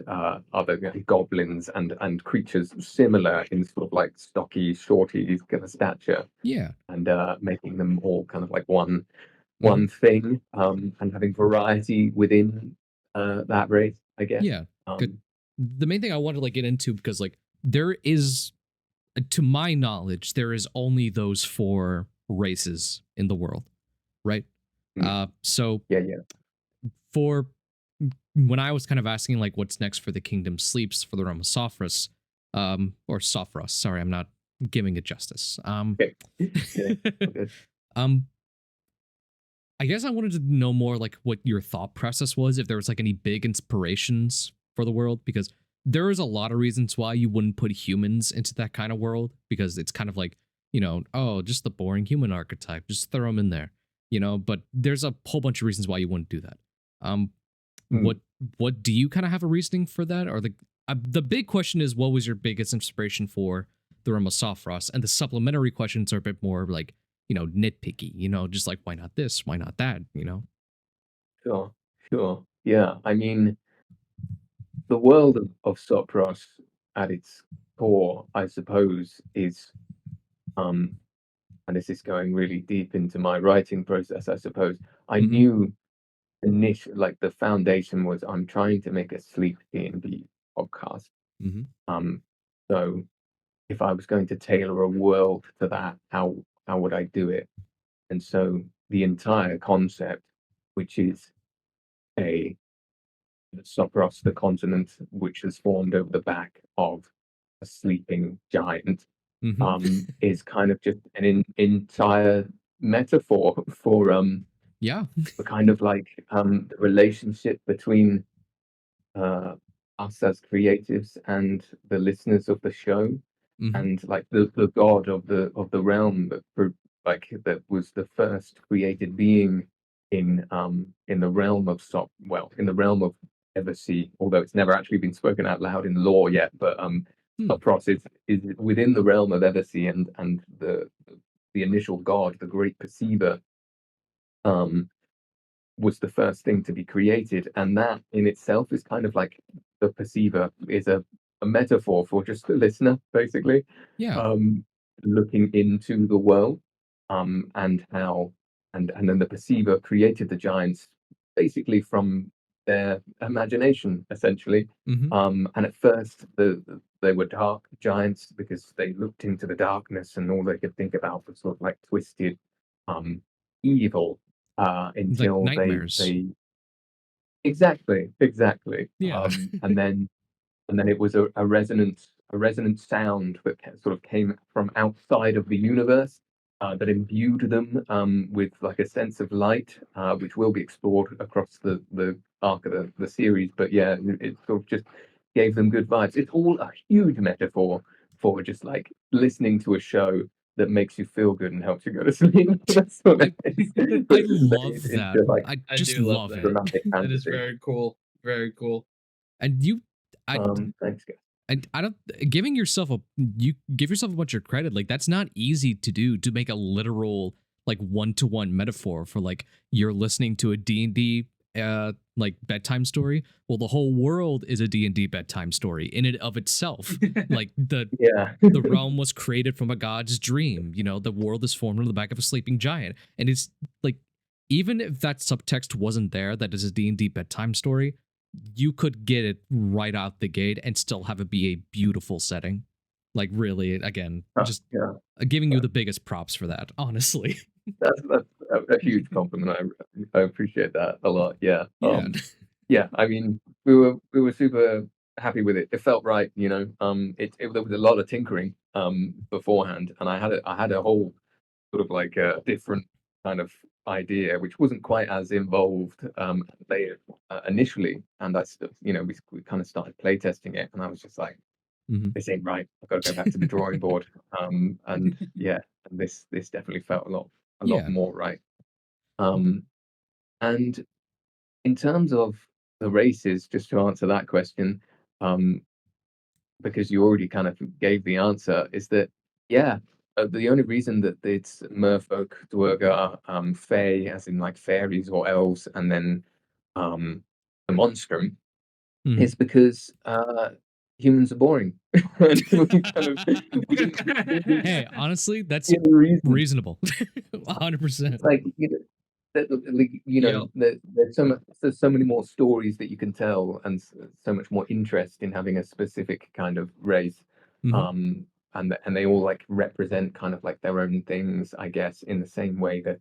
other goblins and creatures similar in sort of like stocky, shorty kind of stature, Yeah. and making them all kind of like one thing, and having variety within that race, I guess. Yeah. Good. The main thing I wanted to like get into, because like there is, to my knowledge, there is only those 4 races in the world, right? So yeah. for when I was kind of asking like what's next for the Kingdom Sleeps for the realm of Sophros, or Sophros, sorry, I'm not giving it justice. Okay. Yeah, okay. I guess I wanted to know more like what your thought process was, if there was like any big inspirations for the world, because there is a lot of reasons why you wouldn't put humans into that kind of world, because it's kind of like, you know, oh, just the boring human archetype, just throw them in there, you know, but there's a whole bunch of reasons why you wouldn't do that. What do you kind of have a reasoning for that? Or the big question is, what was your biggest inspiration for the realm of Sophros? And the supplementary questions are a bit more like, you know, nitpicky, you know, just like, why not this? Why not that? You know? Sure. Yeah. I mean, the world of Sophros at its core, I suppose, is, and this is going really deep into my writing process, I suppose. I knew initially, like the foundation was, I'm trying to make a sleep D&D podcast. So if I was going to tailor a world to that, how would I do it? And so the entire concept, which is a Sophros, the continent which has formed over the back of a sleeping giant, is kind of just an entire metaphor for for kind of like the relationship between us as creatives and the listeners of the show, and like the god of the realm that was the first created being in the realm of in the realm of Eversea, although it's never actually been spoken out loud in lore yet. But Sophros is within the realm of Eversea, and the initial god, the great perceiver, was the first thing to be created, and that in itself is kind of like the perceiver is a metaphor for just the listener, basically. Looking into the world, and how, and then the perceiver created the giants basically from their imagination, essentially. And at first they were dark giants because they looked into the darkness and all they could think about was sort of like twisted evil, until like nightmares. they exactly. Yeah. And then it was a resonant sound that sort of came from outside of the universe, that imbued them with like a sense of light, which will be explored across the arc of the series. But yeah, it sort of just gave them good vibes. It's all a huge metaphor for just like listening to a show that makes you feel good and helps you go to sleep. That's what I love it's that. like I just do love that. it. dramatic That is fantasy. very cool. Very cool. And Thanks, guys. and I don't, you give yourself a bunch of credit. Like, that's not easy to do, to make a literal like one-to-one metaphor for like you're listening to a D&D like bedtime story. Well, the whole world is a D&D bedtime story in and of itself. Like the realm was created from a god's dream. You know, the world is formed on the back of a sleeping giant, and it's like, even if that subtext wasn't there, that is a D&D bedtime story, you could get it right out the gate and still have it be a beautiful setting. Like, really, again, just giving you the biggest props for that, honestly. That's a huge compliment. I appreciate that a lot. Yeah. Yeah. I mean, we were super happy with it. It felt right, you know. There was a lot of tinkering beforehand, and I had a whole sort of like a different kind of idea, which wasn't quite as involved initially. And we kind of started playtesting it, and I was just like, this ain't right. I've got to go back to the drawing board. And yeah, and this definitely felt a lot more right. And in terms of the races, just to answer that question, because you already kind of gave the answer, is that, yeah, the only reason that it's merfolk, dwergar, fae, as in like fairies or elves, and then the monstrum, Mhm. is because humans are boring. And we kind of Hey, honestly, that's the reason. reasonable. 100%. It's like, Yep. there's so many more stories that you can tell, and so much more interest in having a specific kind of race. Mhm. And they all like represent kind of like their own things, I guess, in the same way that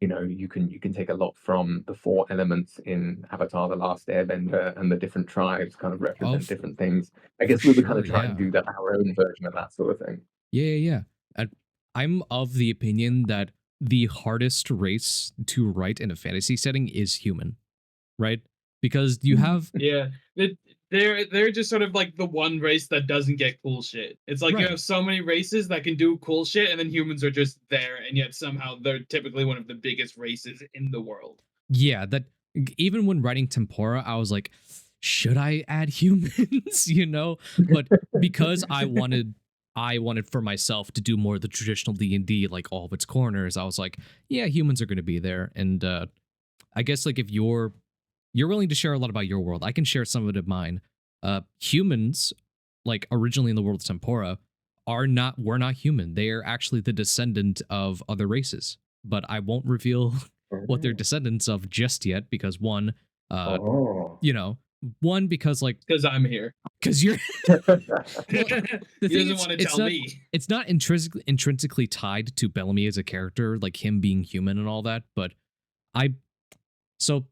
you can take a lot from the four elements in Avatar: The Last Airbender, and the different tribes kind of represent f- different things. I for guess we were kind sure, of trying yeah. to do that, our own version of that sort of thing. Yeah. And I'm of the opinion that the hardest race to write in a fantasy setting is human, right? Because you have Yeah, they're just sort of like the one race that doesn't get cool shit. It's like you Right. have so many races that can do cool shit, and then humans are just there, and yet somehow they're typically one of the biggest races in the world. Yeah, that even when writing Tempora, I was like, should I add humans? But because I wanted for myself to do more of the traditional D&D, like all of its corners, I was like, yeah, humans are going to be there. And I guess like if you're willing to share a lot about your world, I can share some of it of mine. Humans, like originally in the world of Tempora, were not human. They are actually the descendant of other races. But I won't reveal what they're descendants of just yet, because one, Oh. because like Because I'm here. because you're He the thing doesn't is, want to tell me. it's not intrinsically tied to Bellamy as a character, like him being human and all that. But I so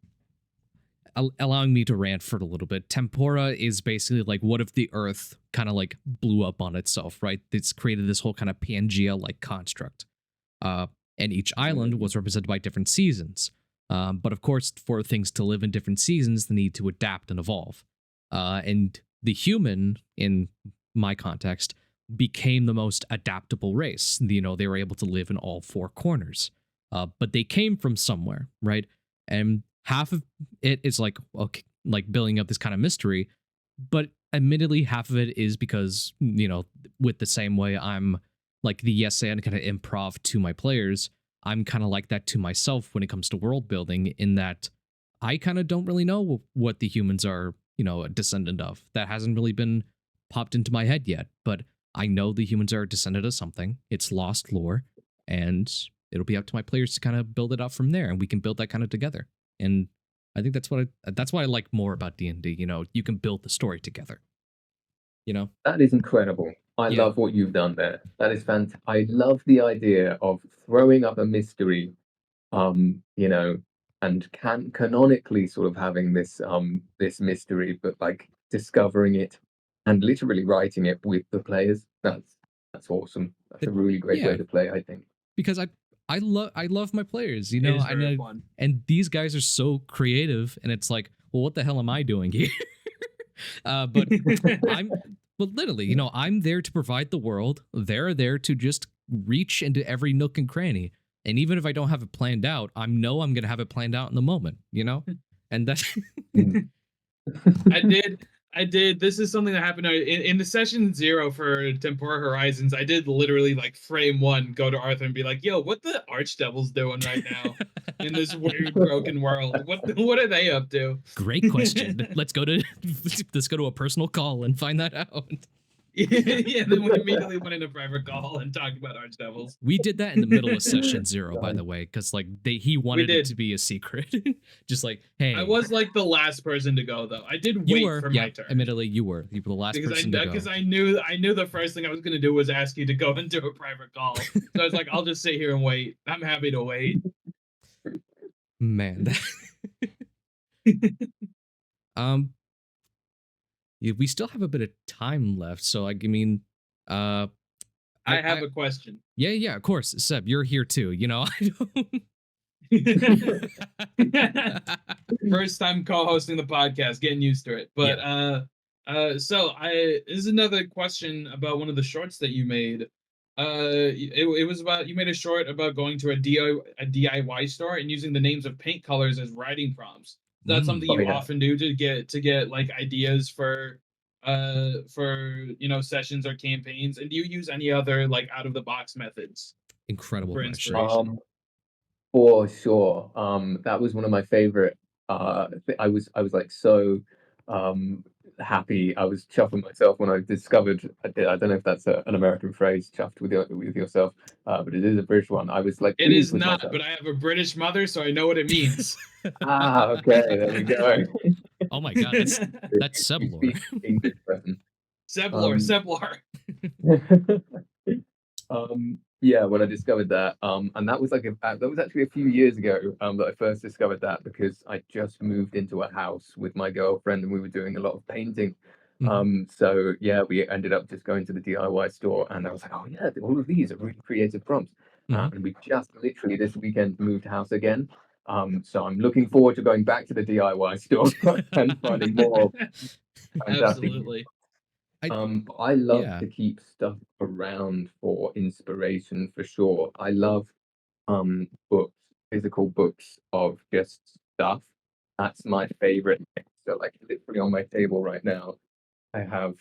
allowing me to rant for a little bit. Tempora is basically like, what if the Earth kind of like blew up on itself, right? It's created this whole kind of Pangea like construct. And each island was represented by different seasons. But of course, for things to live in different seasons, they need to adapt and evolve. And the human, in my context, became the most adaptable race. They were able to live in all four corners. But they came from somewhere, right? And half of it is like, okay, like building up this kind of mystery. But admittedly, half of it is because, with the same way I'm like the yes and kind of improv to my players, I'm kind of like that to myself when it comes to world building, in that I kind of don't really know what the humans are, a descendant of. That hasn't really been popped into my head yet, but I know the humans are a descendant of something. It's lost lore, and it'll be up to my players to kind of build it up from there, and we can build that kind of together. And I think that's what I like more about D&D. You can build the story together. That is incredible. I Yeah. love what you've done there. That is fantastic. I love the idea of throwing up a mystery, and canonically sort of having this mystery, but like discovering it and literally writing it with the players. That's awesome. That's a really great way Yeah. to play, I think. Because I love my players, It is very fun. and these guys are so creative, and it's like, well, what the hell am I doing here? But literally, I'm there to provide the world. They're there to just reach into every nook and cranny. And even if I don't have it planned out, I'm going to have it planned out in the moment, And that's I did. This is something that happened in the session 0 for Tempora Horizons. I did literally like frame 1, go to Arthur and be like, "Yo, what the Archdevil's doing right now in this weird broken world? What are they up to?" Great question. Let's go to a personal call and find that out. Yeah, then we immediately went into private call and talked about Archdevils. We did that in the middle of session 0, by the way, because like he wanted it to be a secret. Just like, hey, I was like the last person to go though. I did you wait were, for yeah, my turn. admittedly, you were the last person to go. Because I knew the first thing I was gonna do was ask you to go into a private call. So I was like, I'll just sit here and wait. I'm happy to wait. Man, yeah, we still have a bit of time left, so I mean, I have a question. Yeah, of course, Seb, you're here too. I don't. First time co-hosting the podcast, getting used to it. But Yeah. this is another question about one of the shorts that you made. it was about, you made a short about going to a DIY store and using the names of paint colors as writing prompts. That's something Oh you yeah. often do to get like ideas for sessions or campaigns. And do you use any other like out of the box methods Incredible for question. inspiration? For sure. That was one of my favorite. I was like so um happy. I was chuffing myself when I discovered. I don't know if that's an American phrase, chuffed with yourself, but it is a British one. I was like It pleased is with not, myself. but I have a British mother, so I know what it means. Ah, okay, there we go. Oh my god, that's We speak sublore. English present. Seplar, Um, Seplar. yeah, when I discovered that, and that was like that was actually a few years ago, that I first discovered that because I just moved into a house with my girlfriend and we were doing a lot of painting. Mhm. So yeah, we ended up just going to the DIY store, and I was like, oh yeah, all of these are really creative prompts. Mhm. And we just literally this weekend moved house again. So I'm looking forward to going back to the DIY store and finding more fantastic. Absolutely. I I love yeah. to keep stuff around for inspiration for sure. I love books, physical books of just stuff. That's my favorite thing. So like literally on my table right now, I have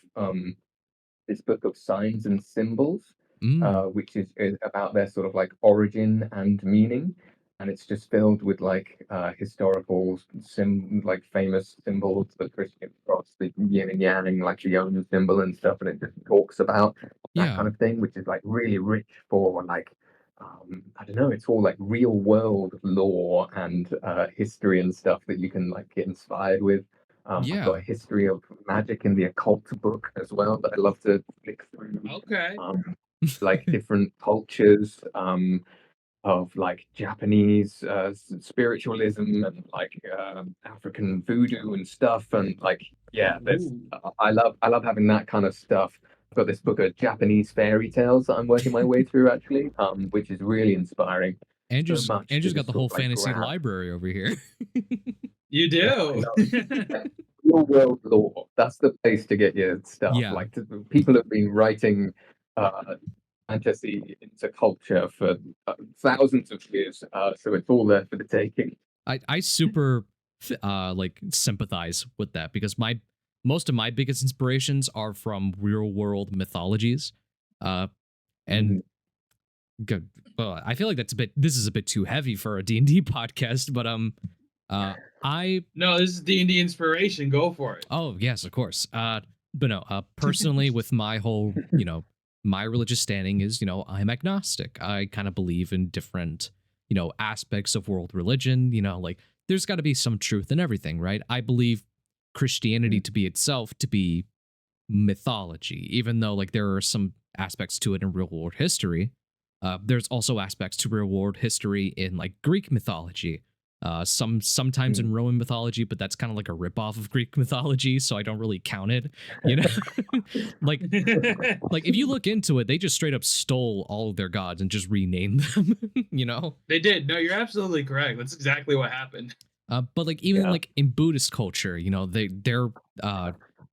this book of signs and symbols, Mm. which is about their sort of like origin and meaning. And it's just filled with like historical like famous symbols, the Christian cross, the yin and yang, like the Yoni symbol and stuff, and it just talks about that Yeah. kind of thing, which is like really rich for like I don't know, it's all like real world lore and history and stuff that you can like get inspired with. I've got Yeah. a history of magic in the occult book as well that I love to flick through. Okay. Like different cultures of like Japanese spiritualism and like African voodoo and stuff. And like, yeah, there's Ooh. I love having that kind of stuff. I've got this book of Japanese fairy tales that I'm working my way through actually, which is really inspiring. So much to Andrew's got just the sort whole of like fantasy grab. library over here. You Yeah, I do. love like, real world lore. That's the place to get your stuff. Yeah. Like people have been writing uh, fantasy into culture for thousands of years, so it's all there for the taking. I super like sympathize with that because most of my biggest inspirations are from real world mythologies. Uh and Mhm. good. I feel like this is a bit too heavy for a D&D podcast, but I No, this is D&D inspiration. Go for it. oh yes, of course. But no, personally with my whole, my religious standing is, I'm agnostic. I kind of believe in different, aspects of world religion, like there's got to be some truth in everything, right? I believe Christianity to be itself to be mythology, even though like there are some aspects to it in real world history. There's also aspects to real world history in like Greek mythology. Sometimes in Mm. Roman mythology, but that's kind of like a ripoff of Greek mythology, so I don't really count it. You know, like if you look into it, they just straight up stole all of their gods and just renamed them. You know, They did. No, you're absolutely correct. That's exactly what happened. but like even Yeah. like in Buddhist culture,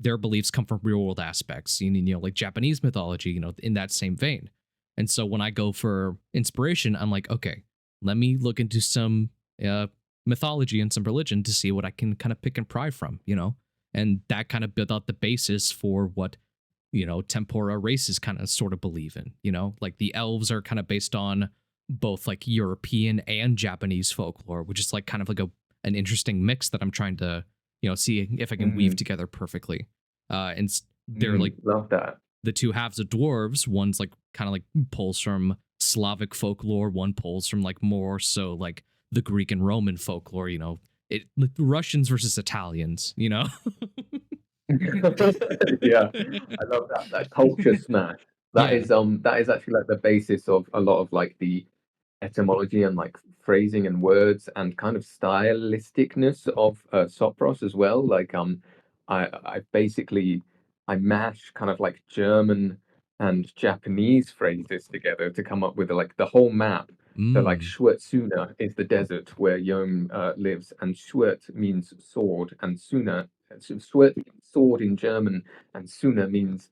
their beliefs come from real world aspects. Like Japanese mythology, in that same vein. And so when I go for inspiration, I'm like, okay, let me look into some mythology and some religion to see what I can kind of pick and pry from, and that kind of built out the basis for what tempora races kind of sort of believe in. Like the elves are kind of based on both like European and Japanese folklore, which is like kind of like an interesting mix that I'm trying to see if I can weave Mm. together perfectly. And they're like Love that. the two halves of dwarves. One's like kind of like pulls from Slavic folklore, one pulls from like more so like the Greek and Roman folklore. It like Russians versus Italians. Yeah, I love that. That culture smash. Yeah. That is actually like the basis of a lot of like the etymology and like phrasing and words and kind of stylisticness of Sophros as well. Like I basically I mash kind of like German and Japanese phrases together to come up with like the whole map. So like Mm. Schwertsuna is the desert where Yom lives, and Schwert means sword, and Suna so Schwert means sword in German, and Suna means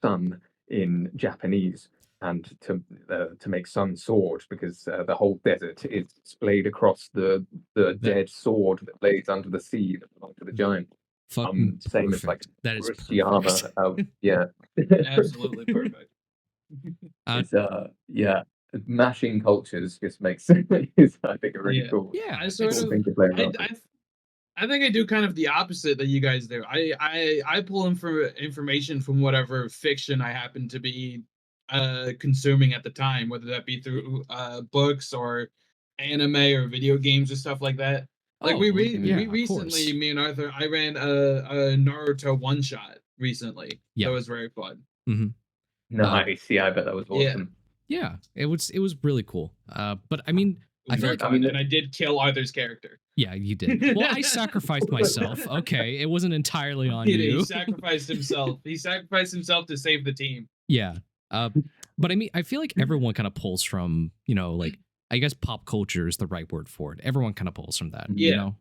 sun in Japanese. to make Sun Sword, because the whole desert is displayed across the dead sword that lays under the sea that belonged to the giant. Fucking Same as like perfect. That is rusty armor. perfect. Yeah. Absolutely perfect. It's yeah, mashing cultures just makes is I think a really Yeah. cool, Yeah, I sort it's- of thing to play I, around with. I think I do kind of the opposite that you guys do. I pull in for information from whatever fiction I happen to be consuming at the time, whether that be through books or anime or video games or stuff like that. Like Oh, well, yeah, we of recently, course. me and Arthur, I ran a Naruto one shot recently. Yeah. That was very fun. Mm-hmm. Nice. Yeah, I bet that was Yeah. awesome. Yeah, it was really cool. But I mean, It was I feel very like fun, I mean, and I did kill Arthur's character. yeah, you did. Well, I sacrificed myself. Okay, it wasn't entirely on He you. sacrificed himself. He sacrificed himself to save the team. Yeah. But I mean, I feel like everyone kind of pulls from, like, I guess pop culture is the right word for it. Everyone kind of pulls from that, you Yeah. know?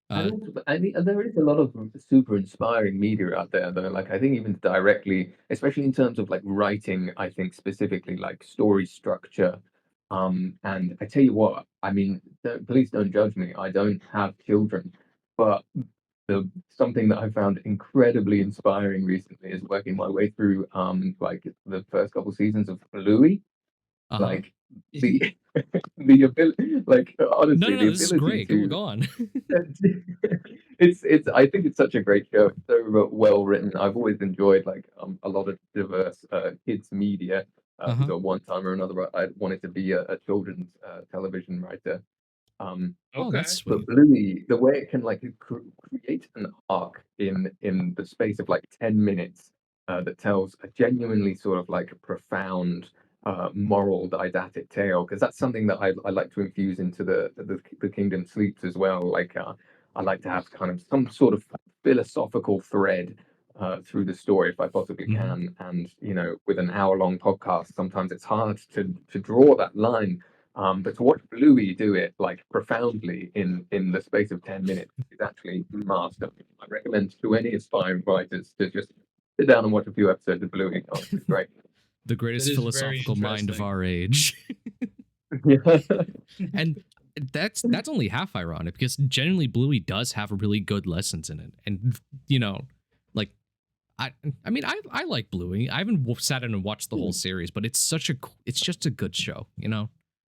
There is a lot of super inspiring media out there, though. Like, I think even directly, especially in terms of like writing, I think specifically like story structure. And I tell you what, I mean, please don't judge me. I don't have children, but something that I found incredibly inspiring recently is working my way through like the first couple seasons of Bluey. Uh-huh. Like the the ability, like honestly, No, the this is ability great. to Go on. it's I think it's such a great show. It's so well written. I've always enjoyed like a lot of diverse kids media. Uh-huh. So one time or another, I wanted to be a children's television writer. Oh, Okay. that's But sweet. Bluey, the way it can like create an arc in the space of like 10 minutes that tells a genuinely sort of like profound moral didactic tale, because that's something that I like to infuse into the Kingdom Sleeps as well. Like I like to have kind of some sort of philosophical thread through the story if I possibly Mhm. can. And with an hour-long podcast, sometimes it's hard to draw that line. But to watch Bluey do it like profoundly in the space of 10 minutes is actually masterful. I recommend to any aspiring writers to just sit down and watch a few episodes of Bluey. Oh, it's great. The greatest That is very philosophical mind of interesting. our age. Yeah. And that's only half ironic, because genuinely Bluey does have really good lessons in it. And like I mean, I like Bluey. I haven't sat in and watched the whole series, but it's just a good show,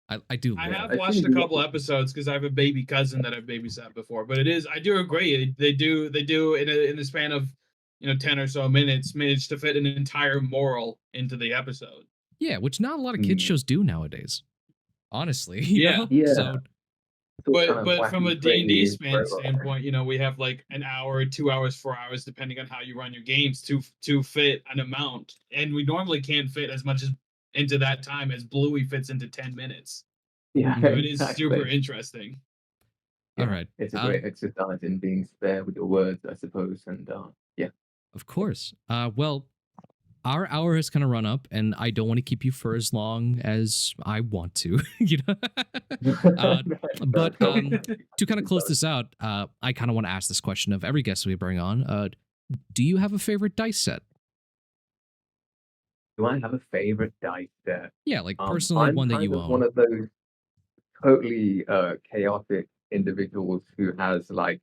I do I love have it. watched a couple episodes because I have a baby cousin that I've babysat before, but I do agree. They do in the span of 10 or so minutes manage to fit an entire moral into the episode. Yeah, which not a lot of kids Mm. shows do nowadays. Honestly, Yeah. Yeah. So Sort of kind of But from a wacky, D&D crazy robot. standpoint, we have like an hour, 2 hours, 4 hours, depending on how you run your games to fit an amount. And we normally can't fit as much as into that time as Bluey fits into 10 minutes. Yeah, So it is super exactly. interesting. all Yeah, right. it's a great exercise in being spare with your words, I suppose. And yeah. Of course. Well, our hour has kind of run up, and I don't want to keep you for as long as I want to, But to kind of close this out, I kind of want to ask this question of every guest we bring on. Do you have a favorite dice set? Do I have a favorite dice set? Yeah, like personally, I'm one that kind you of one own. of those totally chaotic individuals who has like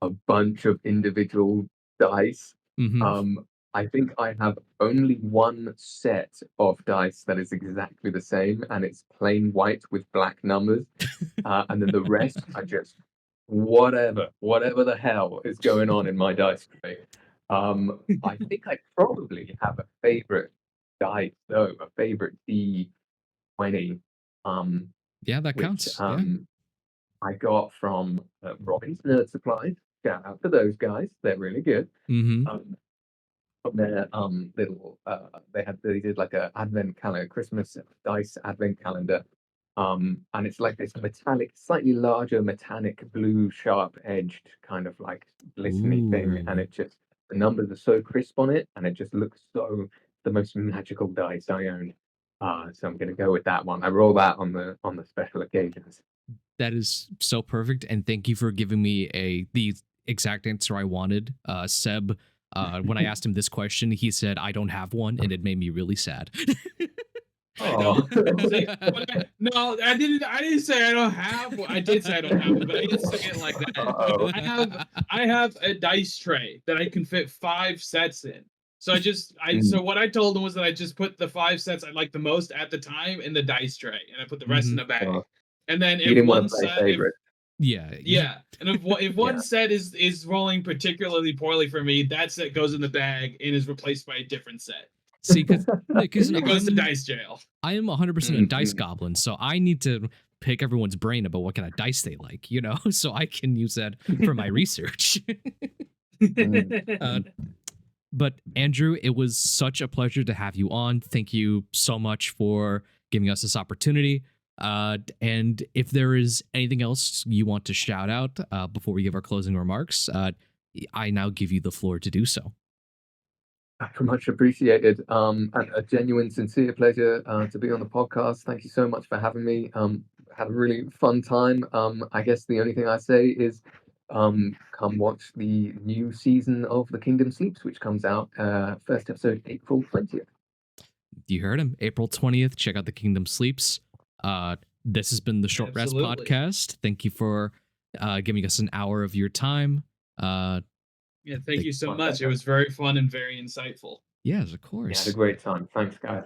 a bunch of individual dice. Mm-hmm. I think I have only one set of dice that is exactly the same, and it's plain white with black numbers. And then the rest are just whatever the hell is going on in my dice tray. I think I probably have a favorite dice, though, a favorite D20. Yeah, that Which counts. Yeah. I got from Robin's Nerd Supplies. Shout out to those guys; they're really good. Mm-hmm. From their little, they did like a advent calendar, Christmas dice advent calendar, and it's like this metallic, slightly larger metallic blue, sharp edged kind of like glistening thing, and Ooh. it just the numbers are so crisp on it, and it just looks so the most magical dice I own. So I'm gonna go with that one. I roll that on the special occasions. That is so perfect, and thank you for giving me the exact answer I wanted. Seb, when I asked him this question, he said I don't have one, and it made me really sad. I Oh. don't. See, no, I didn't. I didn't say I don't have. I did say I don't have one, but I didn't say it like that. Uh-oh. I have a dice tray that I can fit 5 sets in. So Mm. so what I told him was that I just put the 5 sets I like the most at the time in the dice tray, and I put the rest in the bag. Oh. And then You if didn't want one to play set, favorite. Yeah. and if one set is rolling particularly poorly for me, that set goes in the bag and is replaced by a different set. See, because It goes to dice jail. I am 100% a dice goblin, so I need to pick everyone's brain about what kind of dice they like, you know, so I can use that for my research. But Andrew, it was such a pleasure to have you on. Thank you so much for giving us this opportunity. And if there is anything else you want to shout out before we give our closing remarks, I now give you the floor to do so. Very much appreciated. And a genuine, sincere pleasure to be on the podcast. Thank you so much for having me. Had a really fun time. I guess the only thing I say is come watch the new season of The Kingdom Sleeps, which comes out first episode April 20th. You heard him. April 20th. Check out The Kingdom Sleeps. This has been the Short Rest Podcast. Thank you for giving us an hour of your time. Yeah, thank you so much. It was very fun and very insightful. Yes, of Yeah, course. had a great time. Thanks, guys.